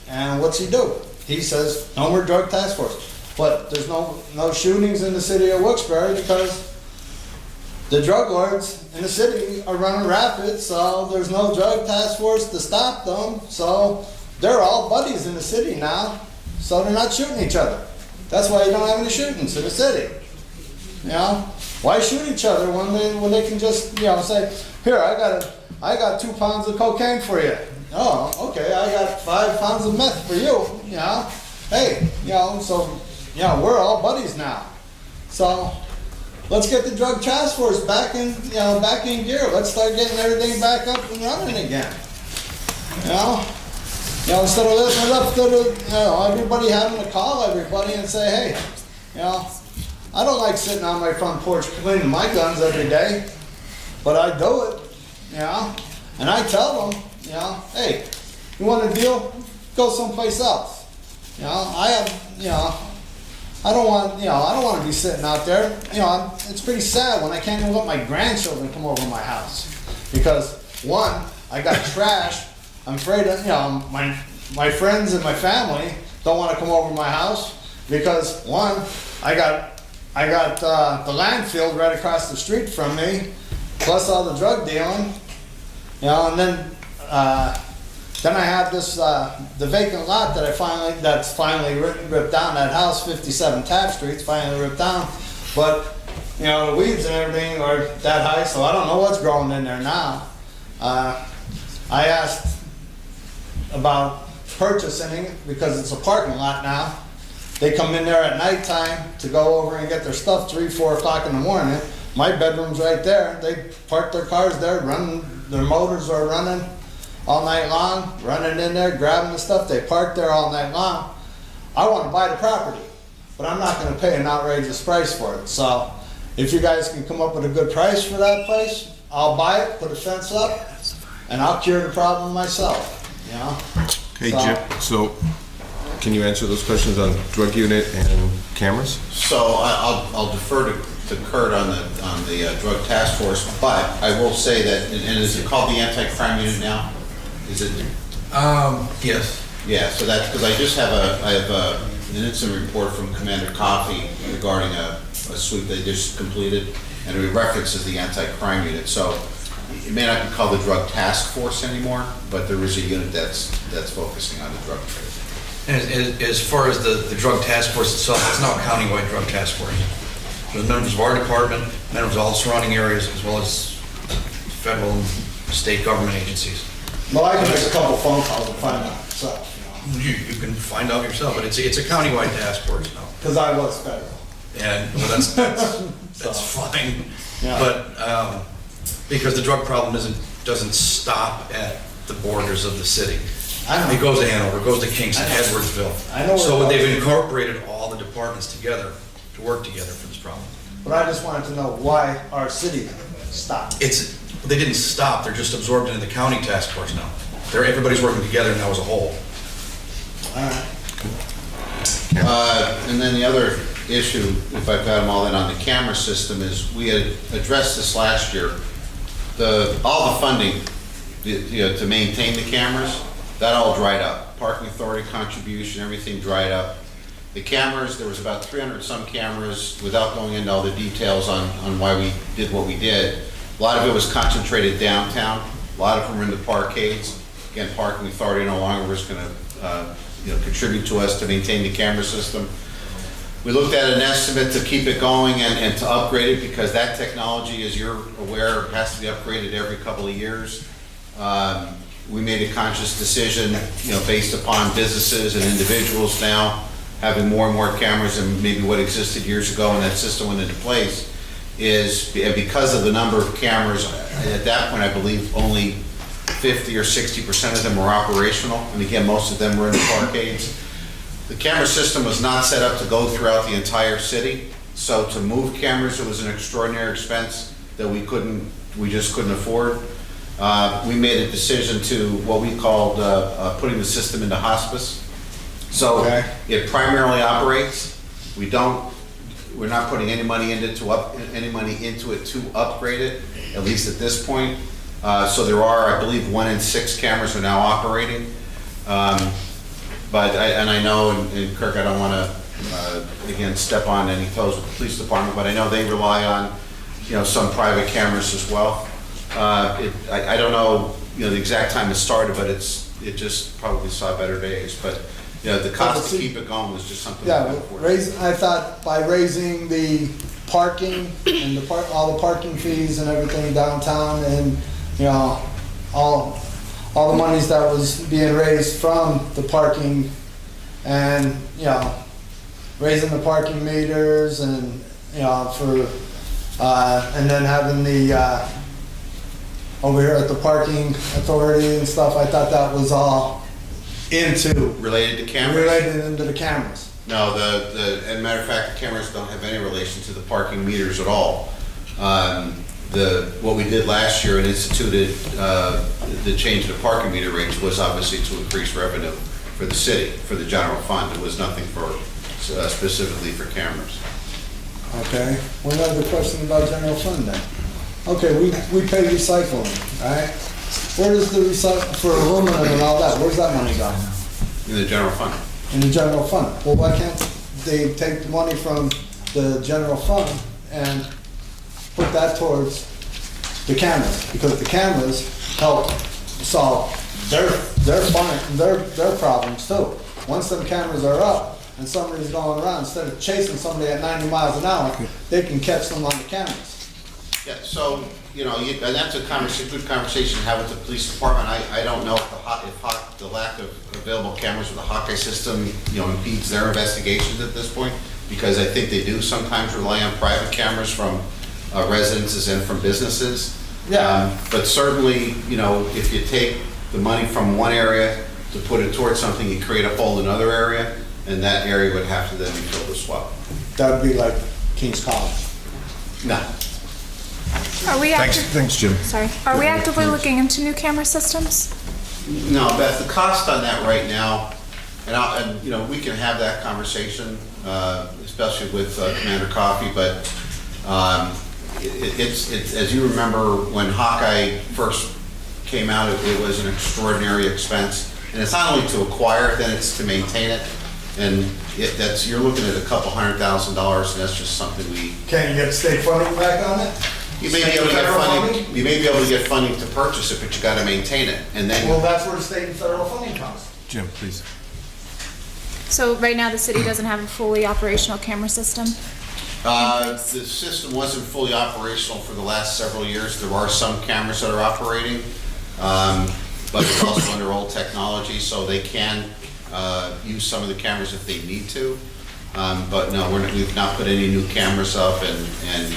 and what's he do? He says, no more drug task force. But there's no shootings in the city of Wilkes-Barre because the drug lords in the city are running rapid, so there's no drug task force to stop them. So they're all buddies in the city now, so they're not shooting each other. That's why you don't have any shootings in the city. You know, why shoot each other when they can just, you know, say, here, I got 2 pounds of cocaine for you. Oh, okay, I got 5 pounds of meth for you. You know, hey, you know, so, you know, we're all buddies now. So let's get the drug task force back in gear. Let's start getting everything back up and running again. You know, instead of listening it up to everybody having to call everybody and say, hey, you know, I don't like sitting on my front porch cleaning my guns every day, but I do it, you know, and I tell them, you know, hey, you want a deal? Go someplace else. You know, I don't want to be sitting out there. You know, it's pretty sad when I can't even let my grandchildren come over my house because one, I got trash. I'm afraid that, you know, my friends and my family don't want to come over my house because one, I got the landfill right across the street from me, plus all the drug dealing, you know, and then I have this the vacant lot that's finally ripped down. That house, 57 Taft Street's finally ripped down, but you know the weeds and everything are that high, so I don't know what's growing in there now. I asked about purchasing it because it's a parking lot now. They come in there at nighttime to go over and get their stuff 3, 4 o'clock in the morning. My bedroom's right there. They park their cars there, their motors are running all night long, running in there, grabbing the stuff. They park there all night long. I want to buy the property, but I'm not going to pay an outrageous price for it. So if you guys can come up with a good price for that place, I'll buy it, put a fence up, and I'll cure the problem myself. You know? Okay, Jim, so can you answer those questions on drug unit and cameras? So I'll defer to Kurt on the drug task force, but I will say that, and is it called the anti-crime unit now? Is it? Yes. Yeah, so that's, because I have an incident report from Commander Coffey regarding a sweep they just completed, and it references the anti-crime unit. So it may not be called the drug task force anymore, but there is a unit that's focusing on the drug trade. As far as the drug task force itself, it's not a countywide drug task force. There's members of our department, members of all the surrounding areas, as well as federal and state government agencies. Well, I can make a couple phone calls and find out myself. You can find out yourself, but it's a countywide task force now. Because I was federal. And well, that's fine. Yeah. But because the drug problem doesn't stop at the borders of the city. It goes to Hanover, it goes to Kingston, Edwardsville. I know. So they've incorporated all the departments together to work together for this problem. But I just wanted to know why our city stopped. They didn't stop, they're just absorbed into the county task force now. Everybody's working together now as a whole. All right. And then the other issue, if I've got them all in on the camera system, is we had addressed this last year. All the funding, to maintain the cameras, that all dried up. Parking authority contribution, everything dried up. The cameras, there was about 300 some cameras, without going into all the details on why we did what we did. A lot of it was concentrated downtown. A lot of them were in the parkades. Again, parking authority no longer was going to contribute to us to maintain the camera system. We looked at an estimate to keep it going and to upgrade it, because that technology, as you're aware, has to be upgraded every couple of years. We made a conscious decision, based upon businesses and individuals now having more and more cameras than maybe what existed years ago when that system went into place, is because of the number of cameras, at that point I believe only 50 or 60% of them were operational, and again most of them were in the parkades. The camera system was not set up to go throughout the entire city. So to move cameras, it was an extraordinary expense that we just couldn't afford. We made a decision to what we called putting the system into hospice. So it primarily operates. We're not putting any money into it to upgrade it, at least at this point. So there are, I believe, 1 in 6 cameras are now operating. But I know, and Kirk, I don't want to again step on any toes with the police department, but I know they rely on, some private cameras as well. I don't know, the exact time it started, but it just probably saw better days. But the cost to keep it going was just something. Yeah, I thought by raising the parking and all the parking fees and everything downtown, and all the monies that was being raised from the parking, and raising the parking meters, and and then having the over here at the parking authority and stuff. I thought that was all related to cameras. Related into the cameras. No, as a matter of fact, the cameras don't have any relation to the parking meters at all. What we did last year and instituted the change in the parking meter rates was obviously to increase revenue for the city, for the general fund. It was nothing specifically for cameras. Okay. One other question about general fund then. Okay, we pay recycling, right? Where does the recycle for aluminum and all that? Where's that money go? In the general fund. In the general fund. Well, why can't they take the money from the general fund and put that towards the cameras? Because the cameras help solve their problems too. Once them cameras are up and somebody's going around, instead of chasing somebody at 90 miles an hour, they can catch them on the cameras. Yeah, so, and that's a good conversation to have with the police department. I don't know if the lack of available cameras with the Hawkeye system, impedes their investigations at this point, because I think they do sometimes rely on private cameras from residences and from businesses. Yeah. But certainly, if you take the money from one area to put it towards something, you create a hole in another area, and that area would have to then be filled as well. That would be like King's College. No. Are we Thanks, Jim. Sorry. Are we actively looking into new camera systems? No, Beth, the cost on that right now, and we can have that conversation, especially with Commander Coffey, but it's as you remember when Hawkeye first came out, it was an extraordinary expense, and it's not only to acquire it, then it's to maintain it, and you're looking at a couple $100,000, and that's just something we. Can you get state funding back on it? You may be able to get funding. You may be able to get funding to purchase it, but you got to maintain it, and then. Well, that's where the state and federal funding comes. Jim, please. So right now the city doesn't have a fully operational camera system? The system wasn't fully operational for the last several years. There are some cameras that are operating, but it's also under old technology, so they can use some of the cameras if they need to. But no, we've not put any new cameras up, and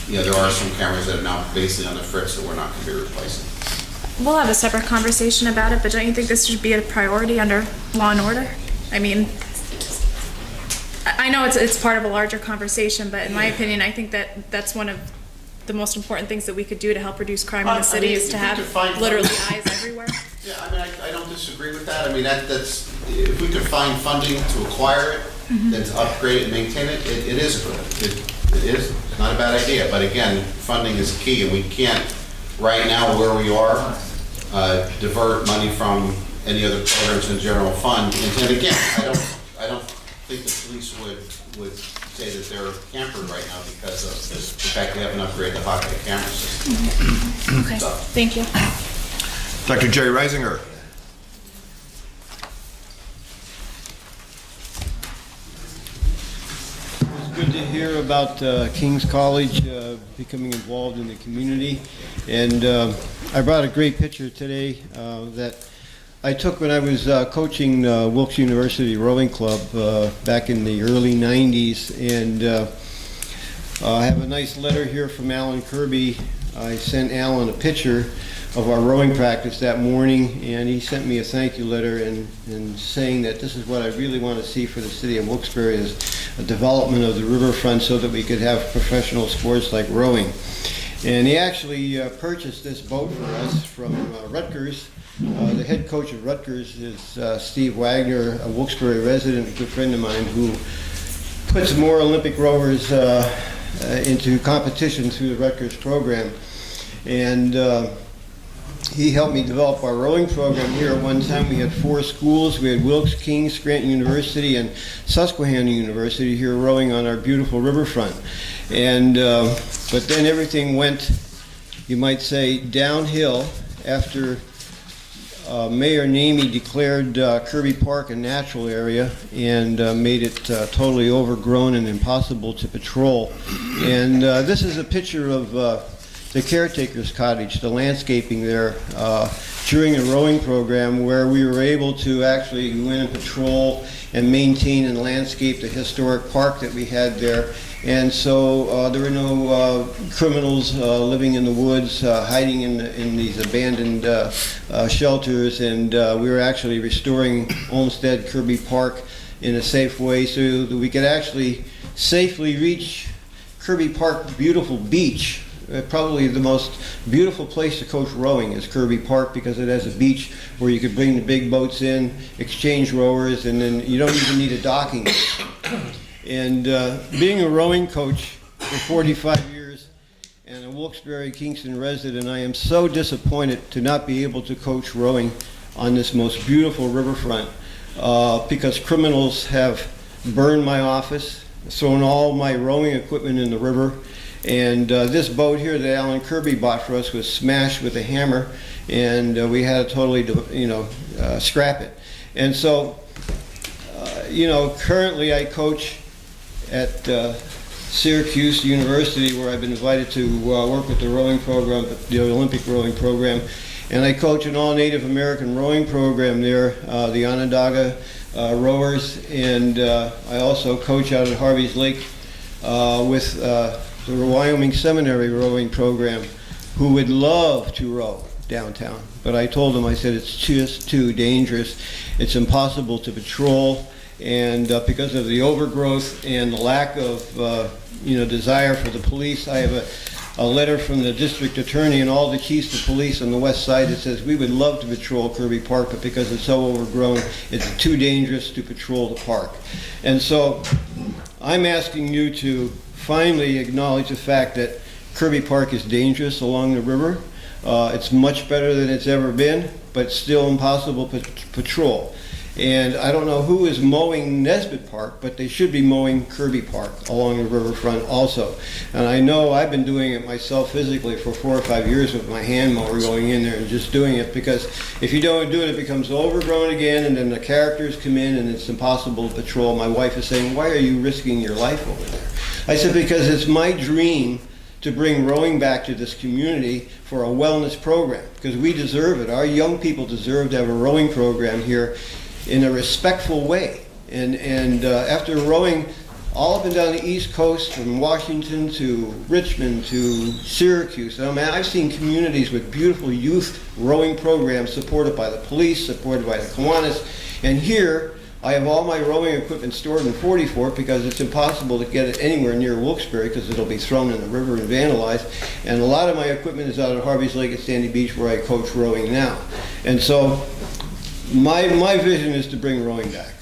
there are some cameras that are now basically on the fritz that we're not going to be replacing. We'll have a separate conversation about it, but don't you think this should be a priority under law and order? I mean, I know it's part of a larger conversation, but in my opinion, I think that's one of the most important things that we could do to help reduce crime in the city is to have literally eyes everywhere. Yeah, I mean, I don't disagree with that. I mean, that's if we could find funding to acquire it, then to upgrade it and maintain it, it is good. It is not a bad idea, but again, funding is key, and we can't right now where we are divert money from any other programs in the general fund. And again, I don't think the police would say that they're hampered right now because of the fact we haven't upgraded the Hawkeye camera system. Okay, thank you. Dr. Jerry Reisinger. It's good to hear about King's College becoming involved in the community. And I brought a great picture today that I took when I was coaching Wilkes University Rowing Club back in the early 90s. And I have a nice letter here from Alan Kirby. I sent Alan a picture of our rowing practice that morning, and he sent me a thank you letter and saying that this is what I really want to see for the city of Wilkes-Barre is development of the riverfront so that we could have professional sports like rowing. And he actually purchased this boat for us from Rutgers. The head coach of Rutgers is Steve Wagner, a Wilkes-Barre resident, a good friend of mine, who puts more Olympic rowers into competition through the Rutgers program. And he helped me develop our rowing program here. At one time we had 4 schools. We had Wilkes, King's, Scranton University, and Susquehanna University here rowing on our beautiful riverfront. And but then everything went, you might say, downhill after Mayor Namey declared Kirby Park a natural area and made it totally overgrown and impossible to patrol. And this is a picture of the caretaker's cottage, the landscaping there during a rowing program where we were able to actually go in and patrol and maintain and landscape the historic park that we had there. And so there were no criminals living in the woods, hiding in these abandoned shelters, and we were actually restoring Olmsted Kirby Park in a safe way so that we could actually safely reach Kirby Park beautiful beach. Probably the most beautiful place to coach rowing is Kirby Park because it has a beach where you could bring the big boats in, exchange rowers, and then you don't even need a docking. And being a rowing coach for 45 years and a Wilkes-Barre Kingston resident, I am so disappointed to not be able to coach rowing on this most beautiful riverfront because criminals have burned my office, thrown all my rowing equipment in the river. And this boat here that Alan Kirby bought for us was smashed with a hammer, and we had to totally, scrap it. And so, currently I coach at Syracuse University, where I've been invited to work with the rowing program, the Olympic rowing program, and I coach an all-Native American rowing program there, the Onondaga rowers, and I also coach out at Harvey's Lake with the Wyoming Seminary rowing program, who would love to row downtown. But I told them, I said, it's just too dangerous. It's impossible to patrol. And because of the overgrowth and the lack of desire for the police, I have a letter from the district attorney and all the chiefs of police on the west side that says we would love to patrol Kirby Park, but because it's so overgrown, it's too dangerous to patrol the park. And so I'm asking you to finally acknowledge the fact that Kirby Park is dangerous along the river. It's much better than it's ever been, but still impossible to patrol. And I don't know who is mowing Nesbitt Park, but they should be mowing Kirby Park along the riverfront also. And I know I've been doing it myself physically for 4 or 5 years with my hand mower, going in there and just doing it, because if you don't do it, it becomes overgrown again, and then the characters come in and it's impossible to patrol. My wife is saying, why are you risking your life over there? I said, because it's my dream to bring rowing back to this community for a wellness program, because we deserve it. Our young people deserve to have a rowing program here in a respectful way. And after rowing all up and down the East Coast, from Washington to Richmond to Syracuse, I've seen communities with beautiful youth rowing programs supported by the police, supported by the Kiwanis. And here, I have all my rowing equipment stored in 40 Fort because it's impossible to get it anywhere near Wilkes-Barre because it'll be thrown in the river and vandalized. And a lot of my equipment is out at Harvey's Lake at Sandy Beach, where I coach rowing now. And so my vision is to bring rowing back.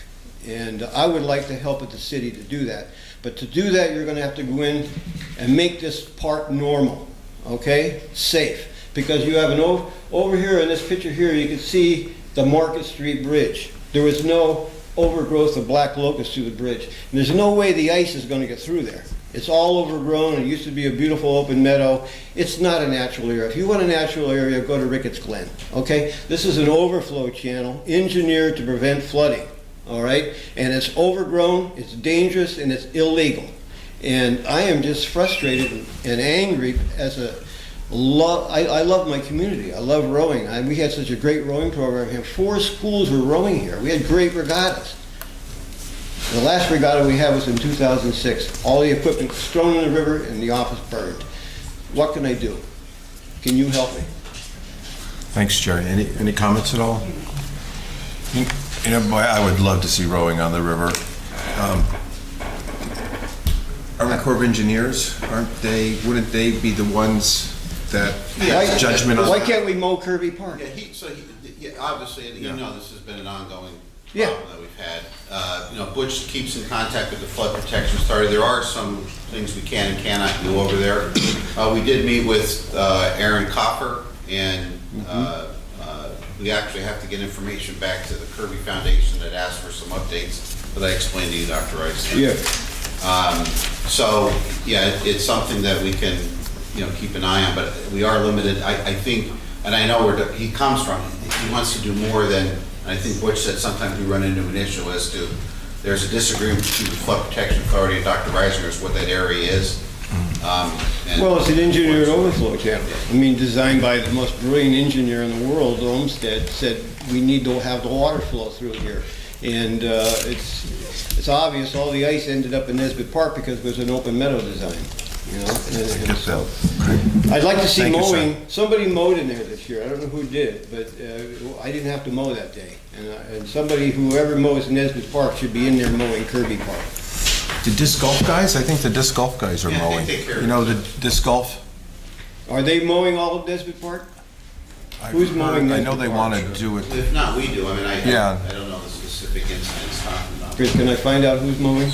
And I would like to help with the city to do that. But to do that, you're going to have to go in and make this park normal, okay? Safe. Because you have over here in this picture here, you can see the Market Street Bridge. There was no overgrowth of black locust through the bridge. And there's no way the ice is going to get through there. It's all overgrown. It used to be a beautiful open meadow. It's not a natural area. If you want a natural area, go to Ricketts Glen, okay? This is an overflow channel engineered to prevent flooding, all right? And it's overgrown, it's dangerous, and it's illegal. And I am just frustrated and angry as a I love my community. I love rowing. We had such a great rowing program here. 4 schools were rowing here. We had great regattas. The last regatta we had was in 2006. All the equipment was thrown in the river and the office burned. What can I do? Can you help me? Thanks, Jerry. Any comments at all? Boy, I would love to see rowing on the river. Corps of Engineers, wouldn't they be the ones that have judgment on? Why can't we mow Kirby Park? Obviously, you know, this has been an ongoing Yeah. problem that we've had. Butch keeps in contact with the flood protection authority. There are some things we can and cannot do over there. We did meet with Aaron Copper, and we actually have to get information back to the Kirby Foundation that asked for some updates that I explained to you, Dr. Rice. Yeah. It's something that we can, keep an eye on, but we are limited. I think, and I know where he comes from. He wants to do more than, I think Butch said sometimes we run into an issue as to, there's a disagreement between the Flood Protection Authority and Dr. Reisinger as what that area is. Well, it's an engineered overflow channel. I mean, designed by the most brilliant engineer in the world, Olmsted, said we need to have the water flow through here. And it's obvious all the ice ended up in Nesbitt Park because it was an open meadow design. I'd like to see mowing. Somebody mowed in there this year. I don't know who did, but I didn't have to mow that day. And whoever mows Nesbitt Park should be in there mowing Kirby Park. The disc golf guys? I think the disc golf guys are mowing. The disc golf? Are they mowing all of Nesbitt Park? Who's mowing Nesbitt I know they want to do it. If not, we do. I mean, I don't know the specific incidents talking about. Chris, can I find out who's mowing?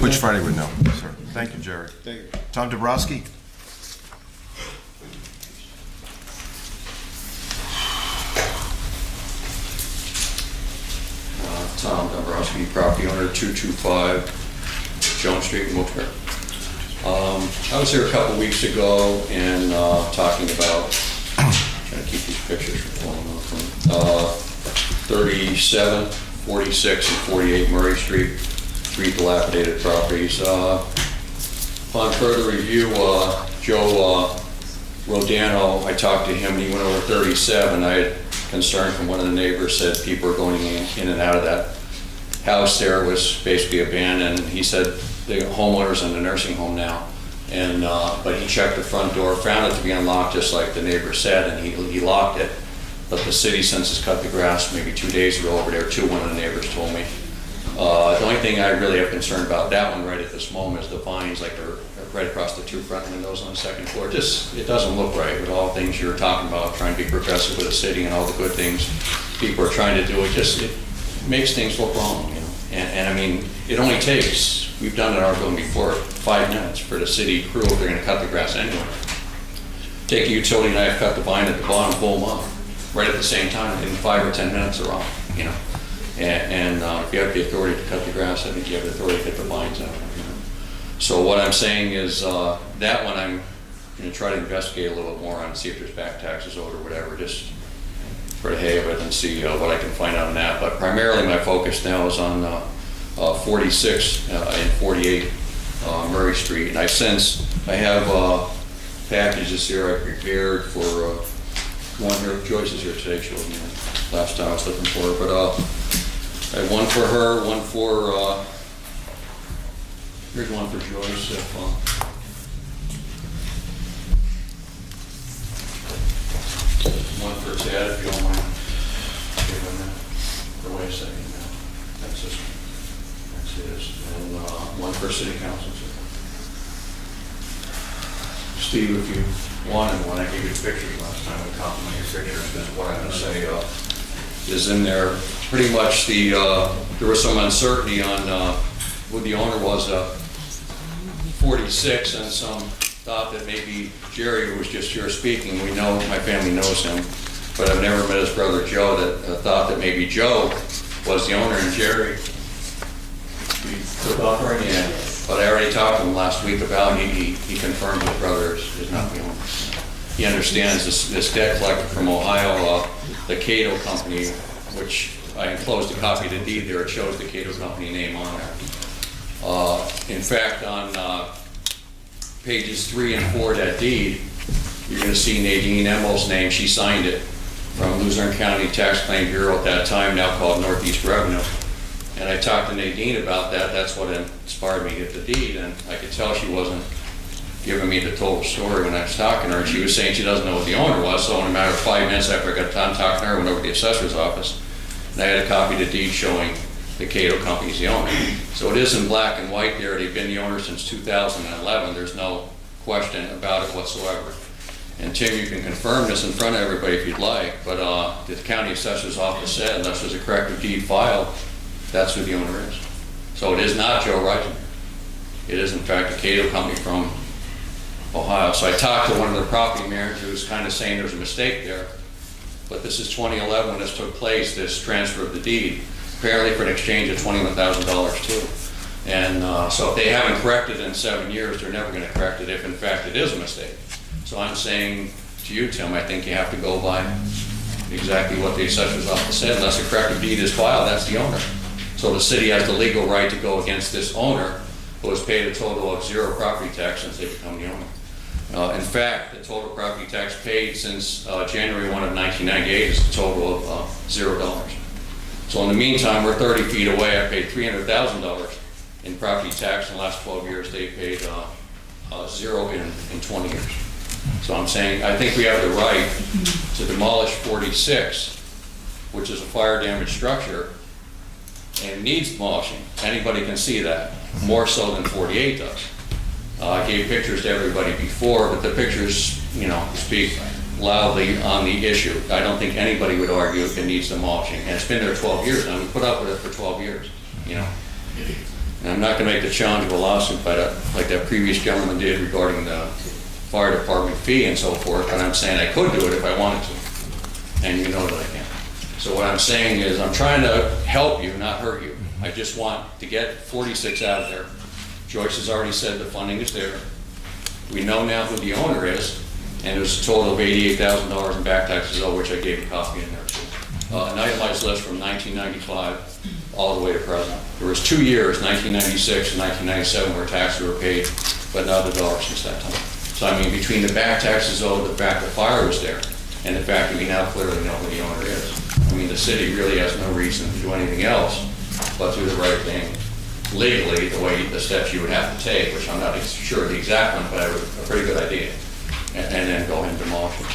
Butch Friday would know, sir. Thank you, Jerry. Thank you. Tom Dabrowski? Tom Dombrowski, property owner, 225 Jones Street in Wilkes-Barre. I was here a couple weeks ago and talking about, trying to keep these pictures from falling off, 37, 46, and 48 Murray Street, 3 dilapidated properties. Upon further review, Joe Rodano, I talked to him and he went over 37. I had concern from one of the neighbors, said people are going in and out of that house there, was basically abandoned. He said the homeowner's in the nursing home now, and but he checked the front door, found it to be unlocked just like the neighbor said, and he locked it. But the city since has cut the grass maybe 2 days ago over there too, one of the neighbors told me. The only thing I really have concern about that one right at this moment is the vines, like they're right across the 2 front windows on the 2nd floor. It doesn't look right with all the things you're talking about, trying to be progressive with the city and all the good things people are trying to do. It makes things look wrong, And I mean, it only takes, we've done it in our building before, 5 minutes for the city crew if they're going to cut the grass anyway. Take a utility knife, cut the vine at the bottom, pull them up right at the same time. In 5 or 10 minutes they're off, And if you have the authority to cut the grass, I think you have the authority to get the vines out. So what I'm saying is that one I'm going to try to investigate a little bit more on, see if there's back taxes owed or whatever, just for the hay of it and see what I can find out on that. But primarily my focus now is on 46 and 48 Murray Street. And I have packages here I prepared for one here. Joyce is here today. She wasn't here last time I was looking for her. But I have one for her, one for, here's one for Joyce. One for Ted, if you don't mind. Wait a second now. That's this one. That's his. And one for City Council. Steve, if you wanted one, I gave you the pictures last time. We complimented your pictures. Because what I'm going to say is in there. Pretty much there was some uncertainty on who the owner was 46, and some thought that maybe Jerry, who was just here speaking, my family knows him, but I've never met his brother Joe, that thought that maybe Joe was the owner and Jerry. Yeah. But I already talked to him last week about he confirmed his brother is not the owner. He understands this debt collector from Ohio, the Cato Company, which I enclosed a copy of the deed there. It shows the Cato Company name on there. In fact, on pages 3 and 4 of that deed, you're going to see Nadine Emmel's name. She signed it from Luzerne County Tax Claim Bureau at that time, now called Northeast Revenue. And I talked to Nadine about that. That's what inspired me to get the deed. And I could tell she wasn't giving me the total story when I was talking to her. And she was saying she doesn't know what the owner was. So in a matter of 5 minutes after I got done talking to her, I went over to the assessor's office. And I had a copy of the deed showing the Cato Company's the owner. So it isn't black and white there. They've been the owner since 2011. There's no question about it whatsoever. And Tim, you can confirm this in front of everybody if you'd like, but the county assessor's office said unless there's a corrective deed filed, that's who the owner is. So it is not Joe Reisinger. It is in fact a Cato Company from Ohio. So I talked to one of the property managers who was kind of saying there's a mistake there. But this is 2011 when this took place, this transfer of the deed, apparently for an exchange of $21,000 too. And so if they haven't corrected it in 7 years, they're never going to correct it if in fact it is a mistake. So I'm saying to you, Tim, I think you have to go by exactly what the assessor's office said. Unless a corrective deed is filed, that's the owner. So the city has the legal right to go against this owner who has paid a total of 0 property tax since they become the owner. In fact, the total property tax paid since January 1 of 1998 is a total of $0. So in the meantime, we're 30 feet away. I paid $300,000 in property tax in the last 12 years. They paid 0 in 20 years. So I'm saying, I think we have the right to demolish 46, which is a fire damaged structure, and needs demolishing. Anybody can see that, more so than 48 does. I gave pictures to everybody before, but the pictures, you know, speak loudly on the issue. I don't think anybody would argue if it needs demolishing. And it's been there 12 years, and we put up with it for 12 years, you know. And I'm not going to make the challenge of a lawsuit like that previous gentleman did regarding the fire department fee and so forth, but I'm saying I could do it if I wanted to, and you know that I can. So what I'm saying is I'm trying to help you, not hurt you. I just want to get 46 out of there. Joyce has already said the funding is there. We know now who the owner is, and there's a total of $88,000 in back taxes, which I gave a copy in there too. An itemized list from 1995 all the way to present. There was 2 years, 1996 and 1997, where taxes were paid, but not a dollar since that time. So I mean, between the back taxes owed, the fact the fire was there, and the fact that we now clearly know who the owner is. I mean, the city really has no reason to do anything else but do the right thing legally, the way the steps you would have to take, which I'm not sure of the exact one, but I have a pretty good idea, and then go ahead and demolish it.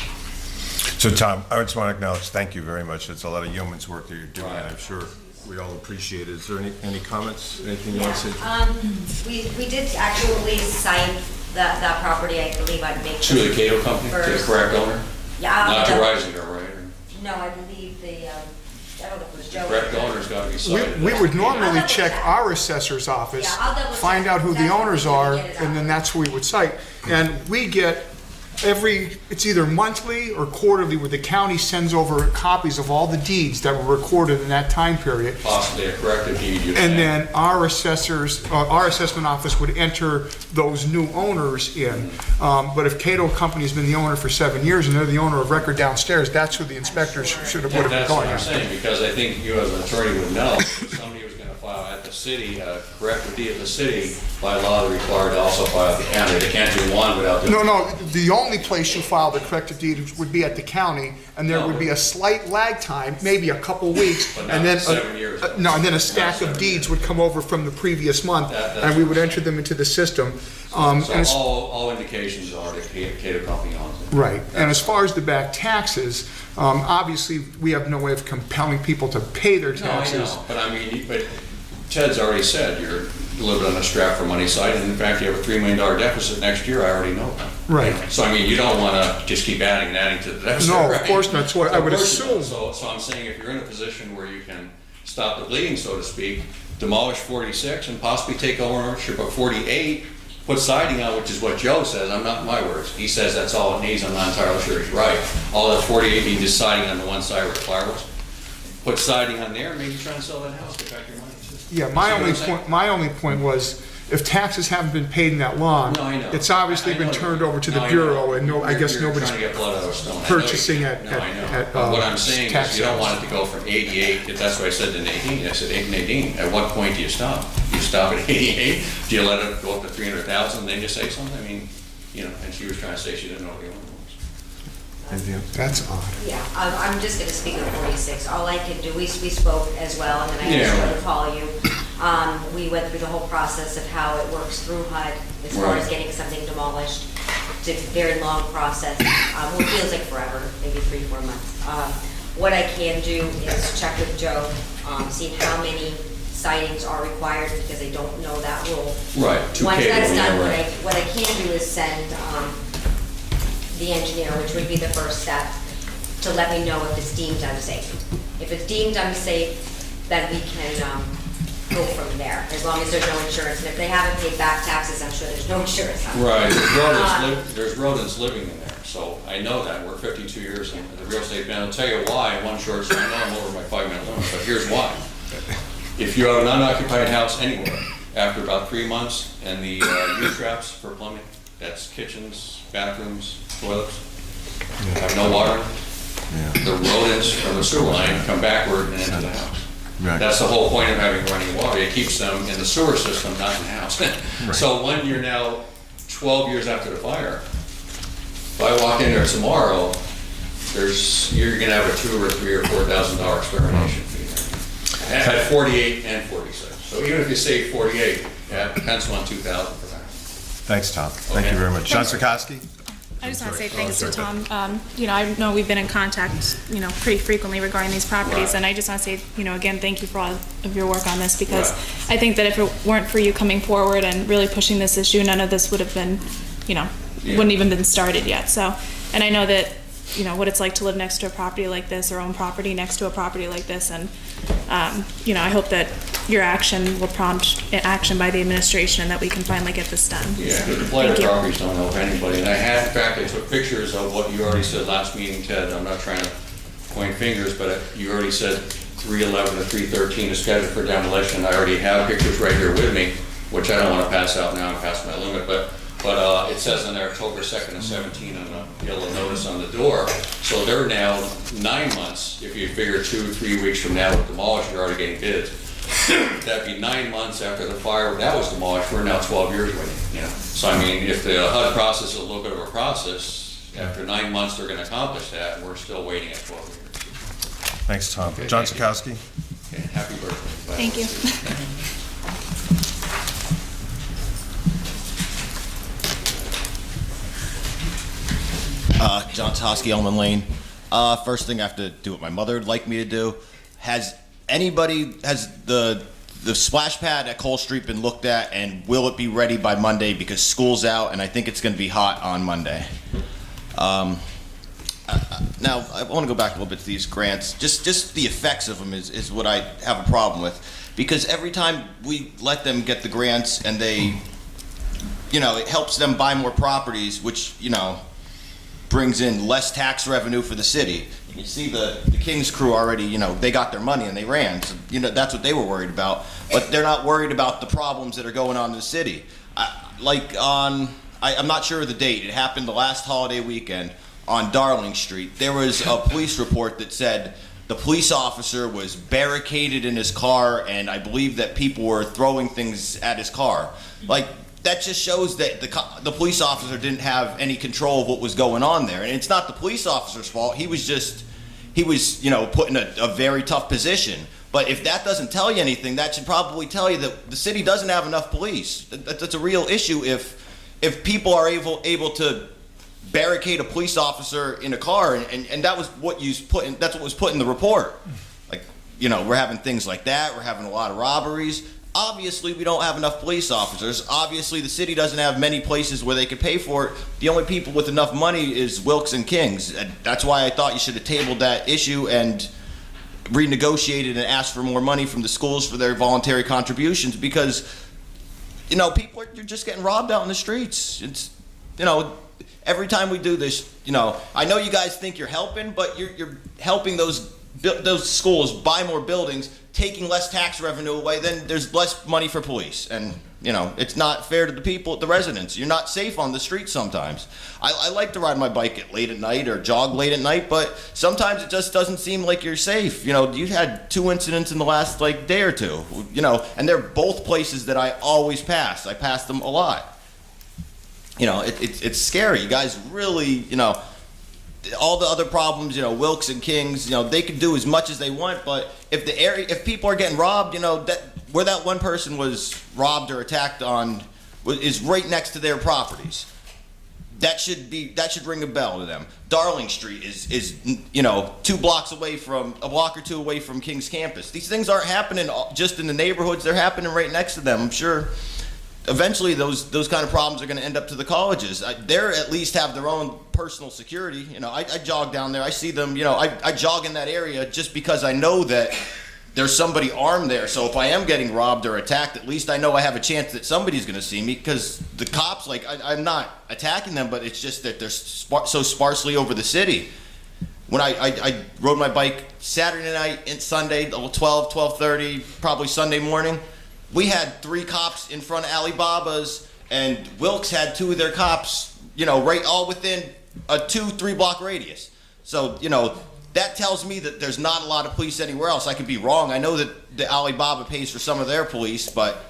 So Tom, I just want to acknowledge, thank you very much. It's a lot of yeoman's work that you're doing, and I'm sure we all appreciate it. Is there any comments, anything you want to say? We did actually cite that property, I believe I'd make. To the Cato Company, to the correct owner? Yeah. Not to Reisinger, right? No, I believe I don't know if it was Joe. The correct owner's got to be cited. We would normally check our assessor's office, find out who the owners are, and then that's who we would cite. And we get it's either monthly or quarterly, where the county sends over copies of all the deeds that were recorded in that time period. Possibly a corrective deed. And then our assessment office would enter those new owners in. But if Cato Company's been the owner for 7 years and they're the owner of record downstairs, that's who the inspectors would have been going That's what I'm after. saying, because I think you as an attorney would know, if somebody was going to file at the city, a corrective deed of the city, by law, they're required to also file at the county. They can't do one without doing. No, the only place you file the corrective deed would be at the county, and there would be a slight lag time, maybe a couple weeks, But and not then 7 years. and then a stack of deeds would come over from the previous month, and we would enter them into the system. So all indications are that Cato Company owns it. Right, and as far as the back taxes, obviously, we have no way of compelling people to pay their taxes. No, I know, but I mean, but Ted's already said you're a little bit on the strap for money side, and in fact, you have a $3 million deficit next year. I already know that. Right. So I mean, you don't want to just keep adding and adding to the deficit. No, right? of course not. That's what I would Of course you don't. assume. So I'm saying, if you're in a position where you can stop the bleeding, so to speak, demolish 46 and possibly take ownership of 48, put siding on, which is what Joe says. I'm not my words. He says that's all it needs. I'm not entirely sure he's right. All that 48 needs is siding on the one side where the fire was. Put siding on there, and maybe try and sell that house, get back your money. Yeah, my only point was, if taxes haven't been paid in that long, No, I know. it's obviously been turned over to the Bureau, and I guess nobody's Trying to get blood out of stone. purchasing I at know. But what I'm saying tax is, you don't sales. want it to go from 88, that's what I said to Nadine. I said, Nadine, at what point do you stop? Do you stop at 88? Do you let it go up to 300,000 and then you say something? I mean, you know, and she was trying to say she didn't know what the owner was. That's odd. Yeah, I'm just gonna speak of 46. All I can do, we spoke as well, and then I just wanted to call you. We went through the whole process of how it works through HUD as far as getting something demolished. It's a very long process. Well, it feels like forever, maybe 3-4 months. What I can do is check with Joe, see how many sightings are required because they don't know that rule. Right, 2K. Once that's done, right. what I can do is send the engineer, which would be the first step, to let me know if it's deemed unsafe. If it's deemed unsafe, then we can go from there, as long as there's no insurance. And if they haven't paid back taxes, I'm sure there's no insurance on it. Right, there's rodents living in there, so I know that. We're 52 years in the real estate ban. I'll tell you why, one short story. I know I'm over my 5-minute limit, but here's why. If you have an unoccupied house anywhere, after about 3 months, and the U-traps for plumbing, that's kitchens, bathrooms, toilets, have no water, the rodents from the sewer line come backward and into the house. Right. That's the whole point of having running water. It keeps them in the sewer system, not in the house. So when you're now 12 years after the fire, if I walk in there tomorrow, you're gonna have a $2,000 or $3,000 or $4,000 extermination fee there. At 48 and 46. So even if you save 48, pencil on 2,000 for that. Thanks, Tom. Thank you very much. John Sikowski? I just want to say thanks to Tom. I know we've been in contact, pretty frequently regarding these properties, and I just want to say, again, thank you for all of your work on this, because I think that if it weren't for you coming forward and really pushing this issue, none of this would have been, wouldn't even been started yet. So, and I know that, what it's like to live next to a property like this, or own property next to a property like this, and, I hope that your action will prompt action by the administration and that we can finally get this done. Yeah, So, the blighted thank you. properties don't help anybody. And in fact, I took pictures of what you already said last meeting, Ted. I'm not trying to point fingers, but you already said 311 to 313 is scheduled for demolition. I already have pictures right here with me, which I don't want to pass out now. I'm past my limit, but it says on there October 2nd and 17 on the yellow notice on the door. So they're now 9 months. If you figure 2 or 3 weeks from now with demolish, you're already getting bids. That'd be 9 months after the fire that was demolished. We're now 12 years waiting. So I mean, if the HUD process is a little bit of a process, after 9 months they're going to accomplish that, and we're still waiting at 12 years. Thanks, Tom. John Sikowski? Okay, happy birthday. Bye. Thank you. John Toski, Elman Lane. First thing I have to do what my mother would like me to do. Has the splash pad at Cole Street been looked at, and will it be ready by Monday, because school's out and I think it's going to be hot on Monday? Now I want to go back a little bit to these grants. Just the effects of them is what I have a problem with, because every time we let them get the grants and they, it helps them buy more properties, which brings in less tax revenue for the city. You see the King's crew already, they got their money and they ran. So, that's what they were worried about. But they're not worried about the problems that are going on in the city. I'm not sure of the date. It happened the last holiday weekend on Darling Street. There was a police report that said the police officer was barricaded in his car, and I believe that people were throwing things at his car. That just shows that the police officer didn't have any control of what was going on there. And it's not the police officer's fault. He was put in a very tough position. But if that doesn't tell you anything, that should probably tell you that the city doesn't have enough police. That's a real issue if people are able to barricade a police officer in a car, and that was what that's what was put in the report. We're having things like that. We're having a lot of robberies. Obviously, we don't have enough police officers. Obviously, the city doesn't have many places where they could pay for it. The only people with enough money is Wilkes and Kings. And that's why I thought you should have tabled that issue and renegotiated and asked for more money from the schools for their voluntary contributions, because, people are just getting robbed out in the streets. It's, every time we do this, I know you guys think you're helping, but you're helping those schools buy more buildings, taking less tax revenue away. Then there's less money for police, and it's not fair to the people, the residents. You're not safe on the street sometimes. I like to ride my bike late at night or jog late at night, but sometimes it just doesn't seem like you're safe. You've had 2 incidents in the last day or two, and they're both places that I always pass. I pass them a lot. It's scary. You guys really, all the other problems, Wilkes and Kings, they can do as much as they want, but if people are getting robbed, where that one person was robbed or attacked on is right next to their properties. that should ring a bell to them. Darling Street is 2 blocks away a block or two away from King's campus. These things aren't happening just in the neighborhoods, they're happening right next to them. I'm sure eventually those kind of problems are going to end up to the colleges. They're at least have their own personal security. I jog down there, I see them, I jog in that area just because I know that there's somebody armed there. So if I am getting robbed or attacked, at least I know I have a chance that somebody's going to see me, because the cops, I'm not attacking them, but it's just that they're so sparsely over the city. When I rode my bike Saturday night and Sunday, 12:30, probably Sunday morning, we had 3 cops in front of Alibaba's, and Wilkes had 2 of their cops, right all within a 2-3 block radius. So, that tells me that there's not a lot of police anywhere else. I could be wrong. I know that the Alibaba pays for some of their police, but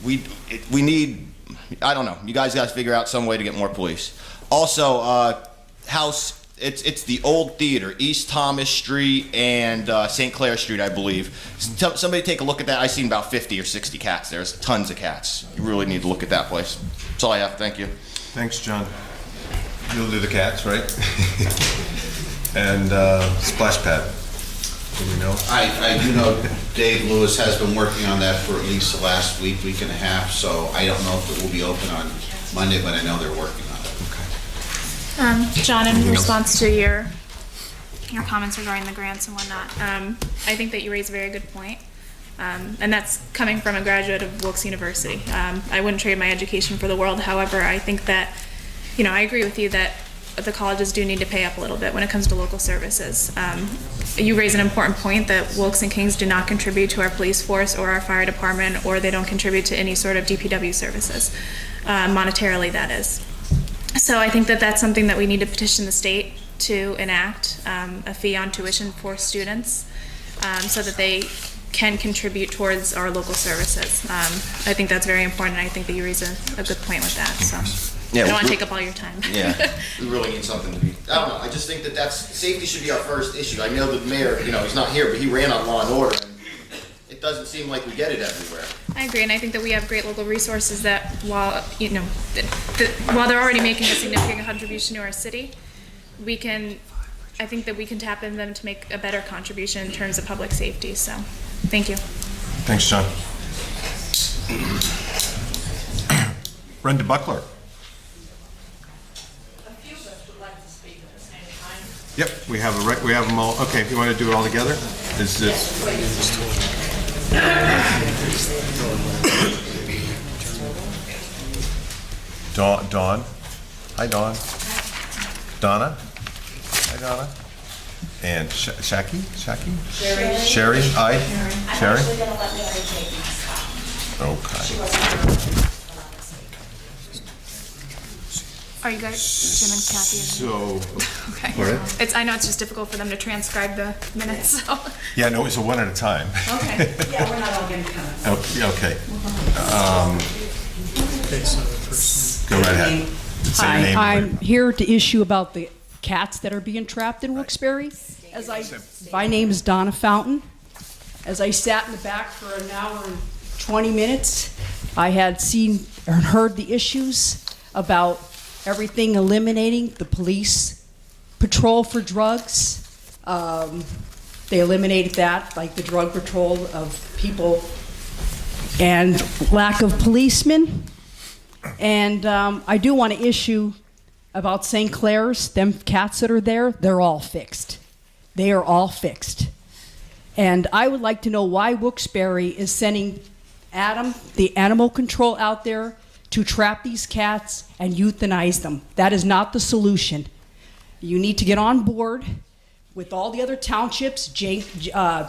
we need, I don't know. You guys got to figure out some way to get more police. Also, it's the old theater, East Thomas Street and St. Clair Street, I believe. Somebody take a look at that. I've seen about 50 or 60 cats. There's tons of cats. You really need to look at that place. That's all I have. Thank you. Thanks, John. You'll do the cats, right? And splash pad. Do we know? I do know Dave Lewis has been working on that for at least the last week and a half, so I don't know if it will be open on Monday, but I know they're working on it. John, in response to your comments regarding the grants and whatnot, I think that you raise a very good point. And that's coming from a graduate of Wilkes University. I wouldn't trade my education for the world. However, I think that, I agree with you that the colleges do need to pay up a little bit when it comes to local services. You raise an important point that Wilkes and Kings do not contribute to our police force or our fire department, or they don't contribute to any sort of DPW services, monetarily that is. So I think that that's something that we need to petition the state to enact, a fee on tuition for students, so that they can contribute towards our local services. I think that's very important, and I think that you raise a good point with that. So. Yeah, I don't want to take up all your time. Yeah, we really need something to be. I don't know. I just think that safety should be our first issue. I know the mayor, he's not here, but he ran on law and order, and it doesn't seem like we get it everywhere. I agree, and I think that we have great local resources that, while while they're already making a significant contribution to our city, I think that we can tap into them to make a better contribution in terms of public safety. So, thank you. Thanks, John. Brenda Buckler. Yep, we have them all. Okay, you want to do it all together? Is this? Dawn. Hi, Dawn. Donna. Hi, Donna. And Shaki. Sherry. Aye. Sherry. I'm actually going to let Mary take these. Okay. She wasn't. Are you guys, Jim and Kathy? So, okay. all right. I know it's just difficult for them to transcribe the minutes. So. Yeah, no, it's a one at a time. Okay. Yeah, we're not all going to come. Okay. Go right ahead. Say your name. I'm here to issue about the cats that are being trapped in Wilkes-Barre. My name is Donna Fountain. As I sat in the back for an hour and 20 minutes, I had seen and heard the issues about everything eliminating the police patrol for drugs. They eliminated that, like the drug patrol of people, and lack of policemen. And I do want to issue about St. Clair's, them cats that are there, they're all fixed. They are all fixed. And I would like to know why Wilkes-Barre is sending Adam, the animal control, out there to trap these cats and euthanize them. That is not the solution. You need to get on board with all the other townships, TNR,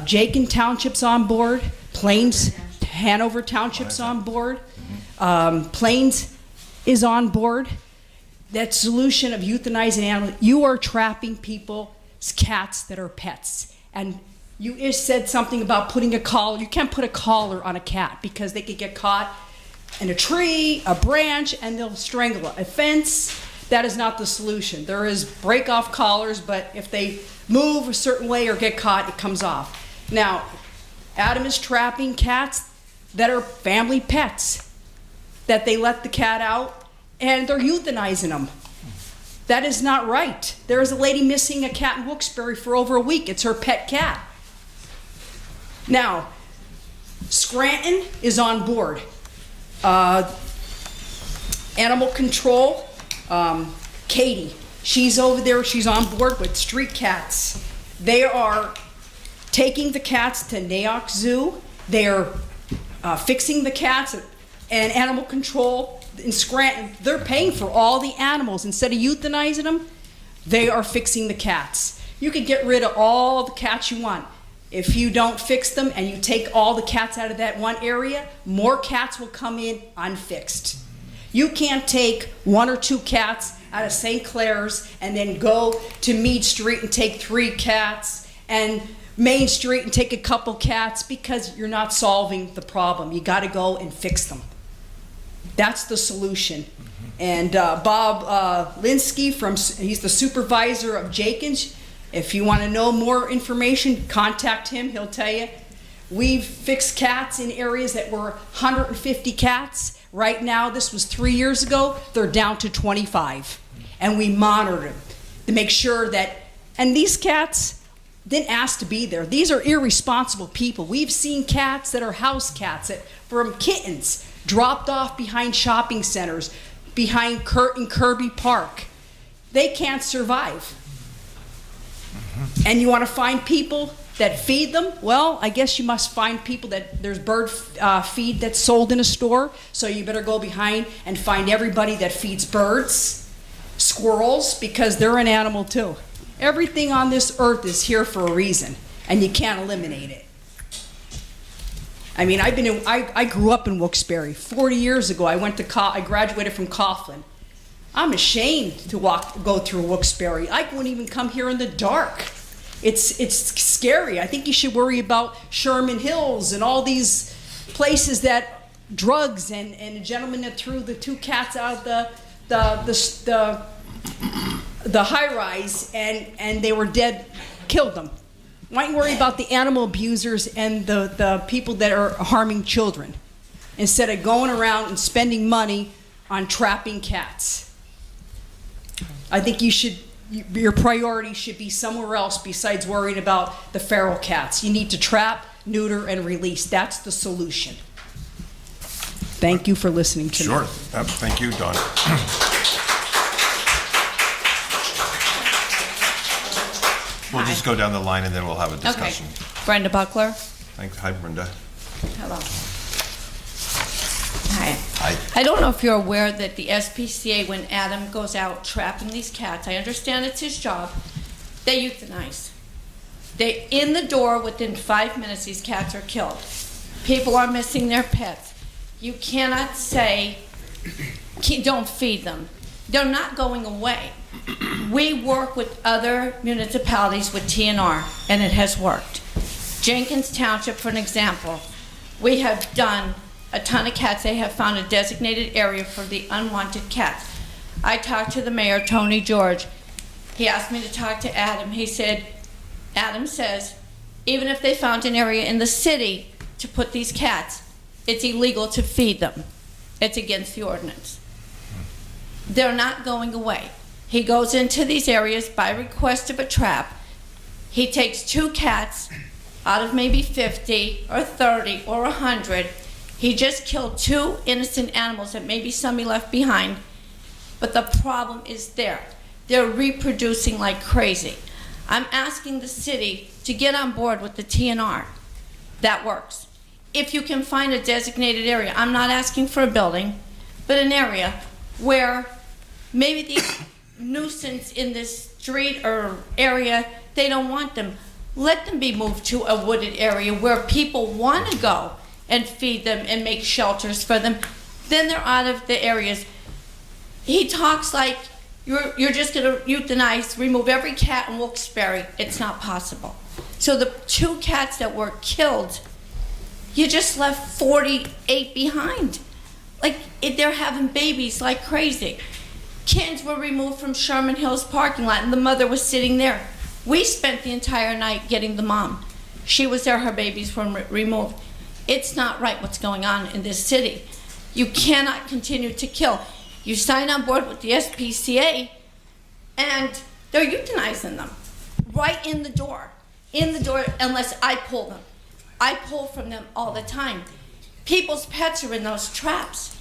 Jakin Township's on board, Plains, Hanover Township's on board, Plains is on board. That solution of euthanizing animals, you are trapping people's cats that are pets. And you said something about putting a collar. You can't put a collar on a cat because they could get caught in a tree, a branch, and they'll strangle it. A fence, that is not the solution. There is break off collars, but if they move a certain way or get caught, it comes off. Now, Adam is trapping cats that are family pets, that they let the cat out and they're euthanizing them. That is not right. There is a lady missing a cat in Wilkes-Barre for over a week. It's her pet cat. Now, Scranton is on board. Animal control, Katie, she's over there, she's on board with street cats. They are taking the cats to Nayox Zoo. They are fixing the cats, and animal control in Scranton, they're paying for all the animals. Instead of euthanizing them, they are fixing the cats. You can get rid of all the cats you want. If you don't fix them and you take all the cats out of that one area, more cats will come in unfixed. You can't take 1 or 2 cats out of St. Clair's and then go to Meade Street and take 3 cats, and Main Street and take a couple cats, because you're not solving the problem. You got to go and fix them. That's the solution. And Bob Linsky, he's the supervisor of Jenkins. If you want to know more information, contact him. He'll tell you. We've fixed cats in areas that were 150 cats. Right now, this was 3 years ago, they're down to 25. And we monitor them to make sure that, and these cats didn't ask to be there. These are irresponsible people. We've seen cats that are house cats, from kittens, dropped off behind shopping centers, behind Kirby Park. They can't survive. And you want to find people that feed them? Well, I guess you must find people that there's bird feed that's sold in a store. So you better go behind and find everybody that feeds birds, squirrels, because they're an animal too. Everything on this earth is here for a reason, and you can't eliminate it. I mean, I grew up in Wilkes-Barre. 40 years ago, I graduated from Coughlin. I'm ashamed to go through Wilkes-Barre. I wouldn't even come here in the dark. It's scary. I think you should worry about Sherman Hills and all these places that drugs and a gentleman that threw the 2 cats out of the high-rise and they were dead, killed them. Why don't you worry about the animal abusers and the people that are harming children, instead of going around and spending money on trapping cats? I think your priority should be somewhere else besides worrying about the feral cats. You need to trap, neuter, and release. That's the solution. Thank you for listening to me. Sure. Thank you, Dawn. We'll just go down the line and then we'll have a discussion. Okay. Brenda Buckler. Thanks. Hi, Brenda. Hello. Hi. Hi. I don't know if you're aware that the SPCA, when Adam goes out trapping these cats, I understand it's his job, they euthanize. They in the door, within 5 minutes, these cats are killed. People are missing their pets. You cannot say, don't feed them. They're not going away. We work with other municipalities with TNR, and it has worked. Jenkins Township, for an example, we have done a ton of cats. They have found a designated area for the unwanted cats. I talked to the mayor, Tony George. He asked me to talk to Adam. He said, Adam says, even if they found an area in the city to put these cats, it's illegal to feed them. It's against the ordinance. They're not going away. He goes into these areas by request of a trap. He takes 2 cats out of maybe 50 or 30 or 100. He just killed 2 innocent animals that maybe somebody left behind. But the problem is there. They're reproducing like crazy. I'm asking the city to get on board with the TNR. That works. If you can find a designated area, I'm not asking for a building, but an area where maybe the nuisance in this street or area, they don't want them. Let them be moved to a wooded area where people want to go and feed them and make shelters for them. Then they're out of the areas. He talks like you're just going to euthanize, remove every cat in Wilkes-Barre. It's not possible. So the 2 cats that were killed, you just left 48 behind. Like, they're having babies like crazy. Kids were removed from Sherman Hills parking lot, and the mother was sitting there. We spent the entire night getting the mom. She was there, her babies were removed. It's not right what's going on in this city. You cannot continue to kill. You sign on board with the SPCA, and they're euthanizing them right in the door, unless I pull them. I pull from them all the time. People's pets are in those traps.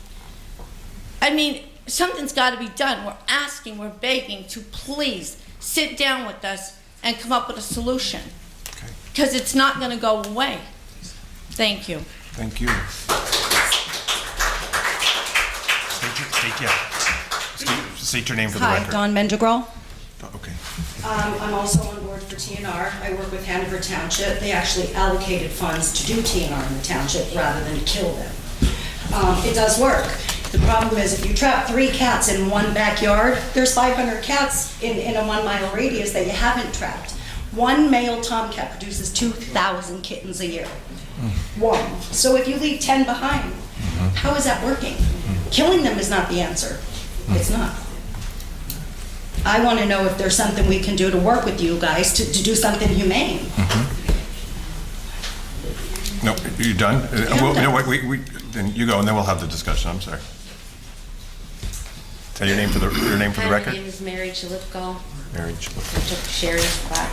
I mean, something's got to be done. We're asking, we're begging to please sit down with us and come up with a solution. Because it's not going to go away. Thank you. Thank you. State your name for the Hi, record. Dawn Mendegral. Okay. I'm also on board for TNR. I work with Hanover Township. They actually allocated funds to do TNR in the township rather than to kill them. It does work. The problem is if you trap 3 cats in one backyard, there's 500 cats in a 1 mile radius that you haven't trapped. One male tomcat produces 2,000 kittens a year. One. So if you leave 10 behind, how is that working? Killing them is not the answer. It's not. I want to know if there's something we can do to work with you guys to do something humane. No, you done? Yeah, Well, I'm no, done. wait, then you go, and then we'll have the discussion. I'm sorry. Tell your name for the Hi, record. my name is Mary Chalipko. Mary I took Sherry's spot.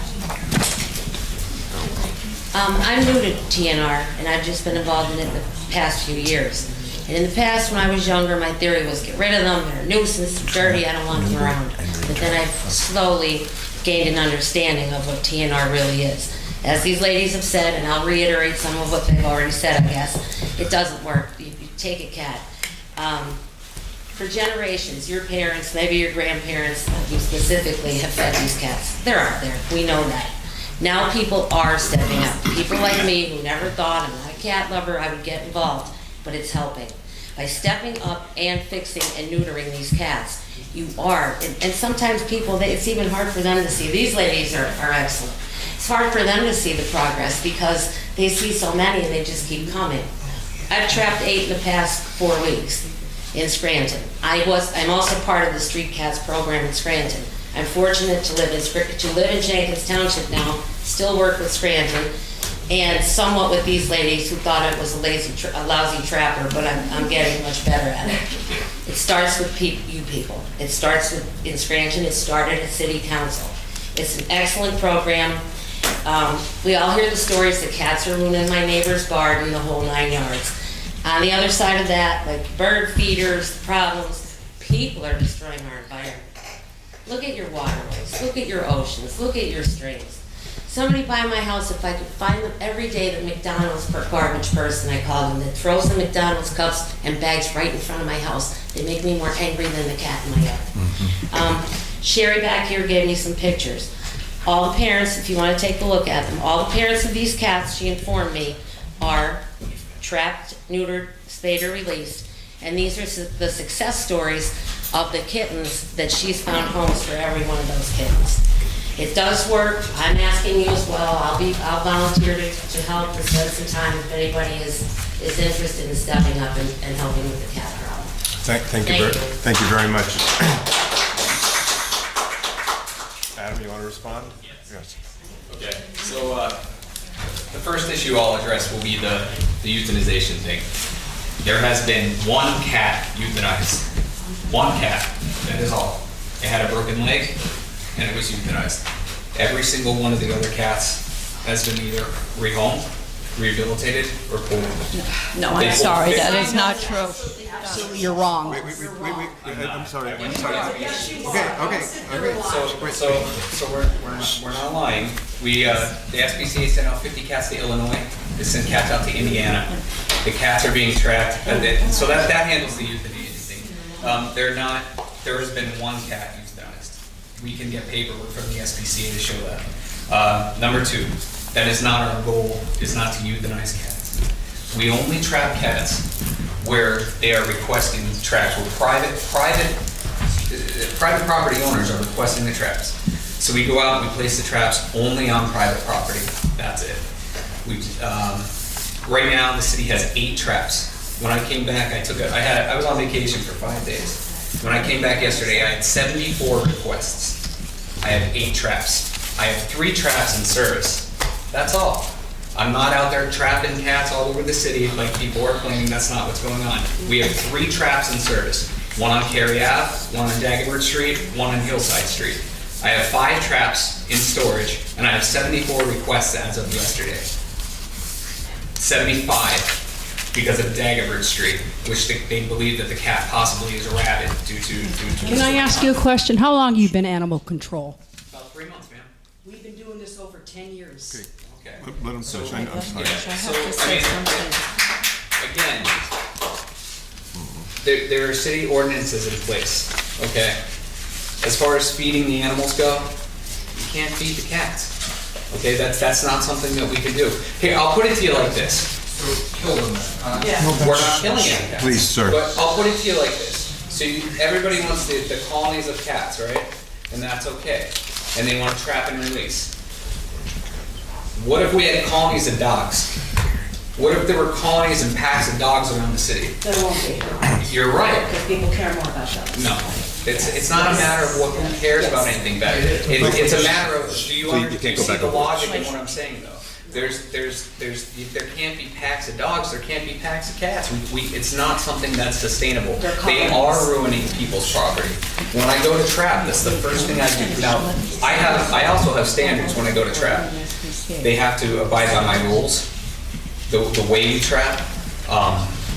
I'm new to TNR, and I've just been involved in it the past few years. And in the past, when I was younger, my theory was get rid of them, they're a nuisance, they're dirty, I don't want them around. But then I've slowly gained an understanding of what TNR really is. As these ladies have said, and I'll reiterate some of what they've already said, I guess, it doesn't work. You take a cat. For generations, your parents, maybe your grandparents, you specifically have fed these cats. They're out there, we know that. Now people are stepping up. People like me who never thought, I'm not a cat lover, I would get involved, but it's helping. By stepping up and fixing and neutering these cats, you are, and sometimes people, it's even hard for them to see. These ladies are excellent. It's hard for them to see the progress because they see so many and they just keep coming. I've trapped 8 in the past 4 weeks in Scranton. I'm also part of the Street Cats program in Scranton. I'm fortunate to live in Jenkins Township now, still work with Scranton, and somewhat with these ladies who thought it was a lousy trapper, but I'm getting much better at it. It starts with you people. It starts in Scranton. It started at City Council. It's an excellent program. We all hear the stories that cats are ruining my neighbor's garden, the whole 9 yards. On the other side of that, like bird feeders, problems, people are destroying our environment. Look at your waterways, look at your oceans, look at your streams. Somebody by my house, if I could find them every day, the McDonald's garbage person, I call them, that throws the McDonald's cups and bags right in front of my house. They make me more angry than the cat in my yard. Sherry back here gave me some pictures. All the parents, if you want to take a look at them, all the parents of these cats, she informed me, are trapped, neutered, spayed, or released. And these are the success stories of the kittens that she's found homes for every one of those kittens. It does work. I'm asking you as well. I'll volunteer to help and spend some time if anybody is interested in stepping up and helping with the cat problem. Thank you very much. Adam, you want to respond? Yes. Okay, so the first issue I'll address will be the euthanization thing. There has been 1 cat euthanized. 1 cat, that is all. It had a broken leg, and it was euthanized. Every single one of the other cats has been either rehomed, rehabilitated, or pulled. No, I'm sorry, that is not true. Absolutely, you're wrong. Wait, I'm sorry. Okay. So we're not lying. The SPCA sent out 50 cats to Illinois. They sent cats out to Indiana. The cats are being trapped, and so that handles the euthanasia thing. There has been 1 cat euthanized. We can get paperwork from the SPCA to show that. Number 2, that is not our goal, is not to euthanize cats. We only trap cats where they are requesting traps, where private property owners are requesting the traps. So we go out and we place the traps only on private property. That's it. Right now the city has 8 traps. When I came back, I was on vacation for 5 days. When I came back yesterday, I had 74 requests. I have 8 traps. I have 3 traps in service. That's all. I'm not out there trapping cats all over the city like people are claiming. That's not what's going on. We have 3 traps in service. One on Cary Ave, one on Dagobert Street, one on Hillside Street. I have 5 traps in storage, and I have 74 requests as of yesterday. 75 because of Dagobert Street, which they believe that the cat possibly is rabid due to. Can I ask you a question? How long have you been animal control? About 3 months, ma'am. We've been doing this over 10 years. Okay. Let him finish. I'm sorry. Again, there are city ordinances in place, okay? As far as feeding the animals go, you can't feed the cats. Okay, that's not something that we can do. Here, I'll put it to you like this. Kill them. We're not killing any cats. Please, sir. But I'll put it to you like this. So everybody wants the colonies of cats, right? And that's okay. And they want to trap and release. What if we had colonies of dogs? What if there were colonies and packs of dogs around the city? There won't be. You're right. Because people care more about dogs. No. It's not a matter of who cares about anything better. It's a matter of, do you see the logic in what I'm saying though? There can't be packs of dogs, there can't be packs of cats. It's not something that's sustainable. They are ruining people's property. When I go to trap, that's the first thing I do. Now, I also have standards when I go to trap. They have to abide by my rules, the way we trap,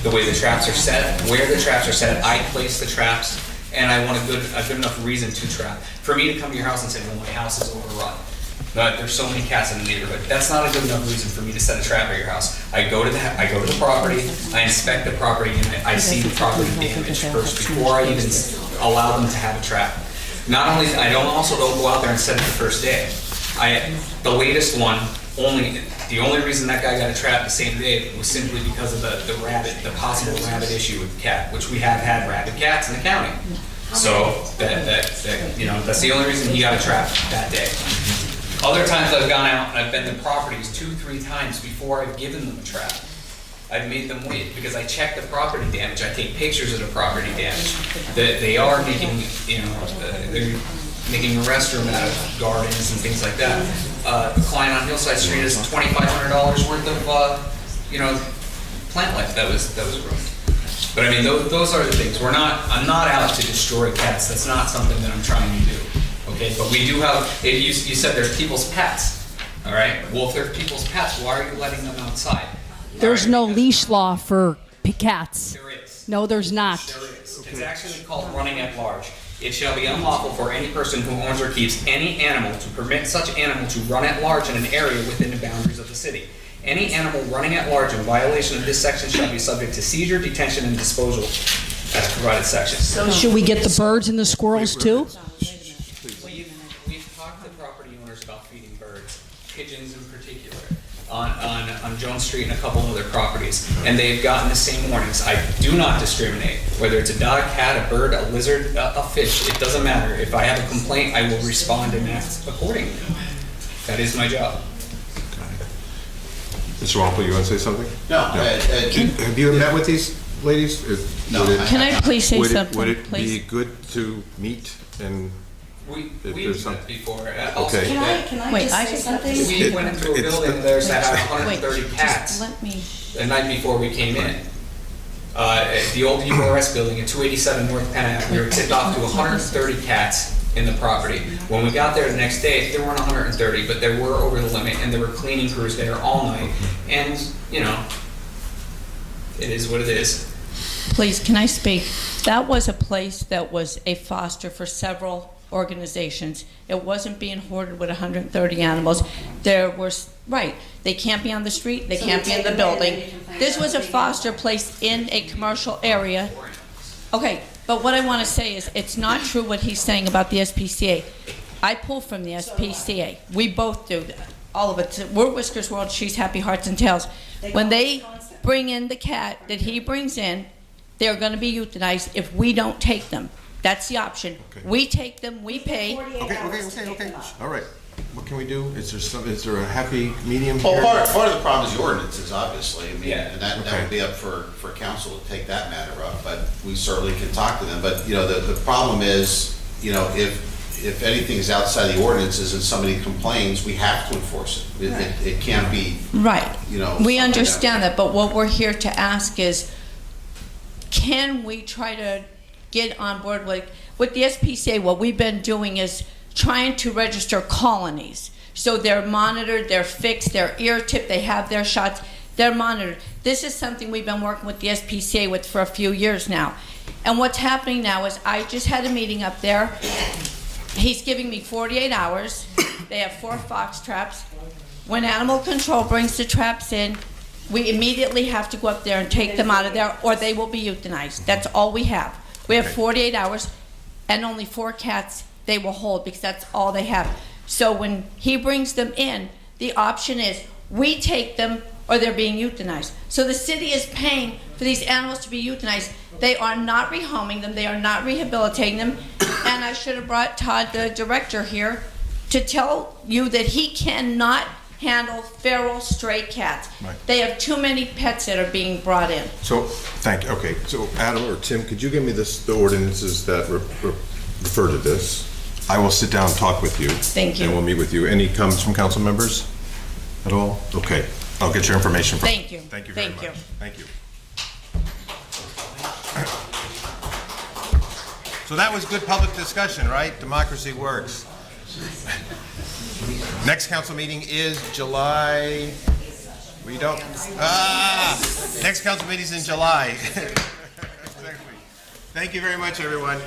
the way the traps are set, where the traps are set. I place the traps, and I want a good enough reason to trap. For me to come to your house and say, well, my house is overrun. There's so many cats in the neighborhood. That's not a good enough reason for me to set a trap at your house. I go to the property, I inspect the property, and I see the property damage first before I even allow them to have a trap. Not only, I also don't go out there and set it the first day. The latest one, the only reason that guy got a trap the same day was simply because of the possible rabbit issue with the cat, which we have had rabid cats in the county. So that's the only reason he got a trap that day. Other times I've gone out and I've been to properties 2-3 times before I've given them a trap. I've made them wait because I check the property damage. I take pictures of the property damage. That they are making, they're making a restroom out of gardens and things like that. The client on Hillside Street has $2,500 worth of, plant life that was ruined. But I mean, those are the things. I'm not out to destroy cats. That's not something that I'm trying to do. Okay, but we do have, you said they're people's pets, all right? Well, if they're people's pets, why are you letting them outside? There's no leash law for cats. There is. No, there's not. There is. It's actually called running at large. It shall be unlawful for any person who owns or keeps any animal to permit such animal to run at large in an area within the boundaries of the city. Any animal running at large in violation of this section shall be subject to seizure, detention, and disposal as provided section. So should we get the birds and the squirrels too? We've talked to property owners about feeding birds, pigeons in particular, on Jones Street and a couple other properties, and they've gotten the same warnings. I do not discriminate, whether it's a dog, cat, a bird, a lizard, a fish, it doesn't matter. If I have a complaint, I will respond and act accordingly. That is my job. Mr. Wampel, you want to say something? No. Have you met with these ladies? No. Can I please say something, Would it please? be good to meet and We've met before. Okay. Can I Wait, just I say just- something? We went into a building there that had 130 Wait, cats just let me. the night before we came in. The old URS building at 287 North Penn Ave, we were tipped off to 130 cats in the property. When we got there the next day, there weren't 130, but there were over the limit, and there were cleaning crews there all night. And, it is what it is. Please, can I speak? That was a place that was a foster for several organizations. It wasn't being hoarded with 130 animals. There was, right, they can't be on the street, they can't be in the building. This was a foster place in a commercial area. Okay, but what I want to say is, it's not true what he's saying about the SPCA. I pull from the SPCA. We both do. All of it. We're Whiskers World, she's Happy Hearts and Tails. When they bring in the cat that he brings in, they're going to be euthanized if we don't take them. That's the option. Okay. We take them, we pay. Okay. All right. What can we do? Is there a happy medium here? Well, part of the problem is the ordinances, obviously. I mean, Yeah. and that would be up for council to take that matter up, but we certainly can talk to them. But, the problem is, if if anything's outside the ordinances and somebody complains, we have to enforce it. It can't be, Right. you know. We something understand that, but what we're here to ask is, can we try to get on board with the SPCA? What we've been doing is trying to register colonies. So they're monitored, they're fixed, they're ear tipped, they have their shots, they're monitored. This is something we've been working with the SPCA with for a few years now. And what's happening now is I just had a meeting up there. He's giving me 48 hours. They have 4 fox traps. When animal control brings the traps in, we immediately have to go up there and take them out of there, or they will be euthanized. That's all we have. We have 48 hours, and only 4 cats they will hold, because that's all they have. So when he brings them in, the option is we take them or they're being euthanized. So the city is paying for these animals to be euthanized. They are not rehoming them, they are not rehabilitating them, and I should have brought Todd, the director, here to tell you that he cannot handle feral stray cats. Right. They have too many pets that are being brought in. So, thank you. Okay, so Adam or Tim, could you give me the ordinances that refer to this? I will sit down and talk with you. Thank you. And we'll meet with you. Any comments from council members at all? Okay, I'll get your information from. Thank you. Thank you very Thank much. you. Thank you. So that was good public discussion, right? Democracy works. Next council meeting is July. We don't. Next council meeting is in July. Thank you very much, everyone.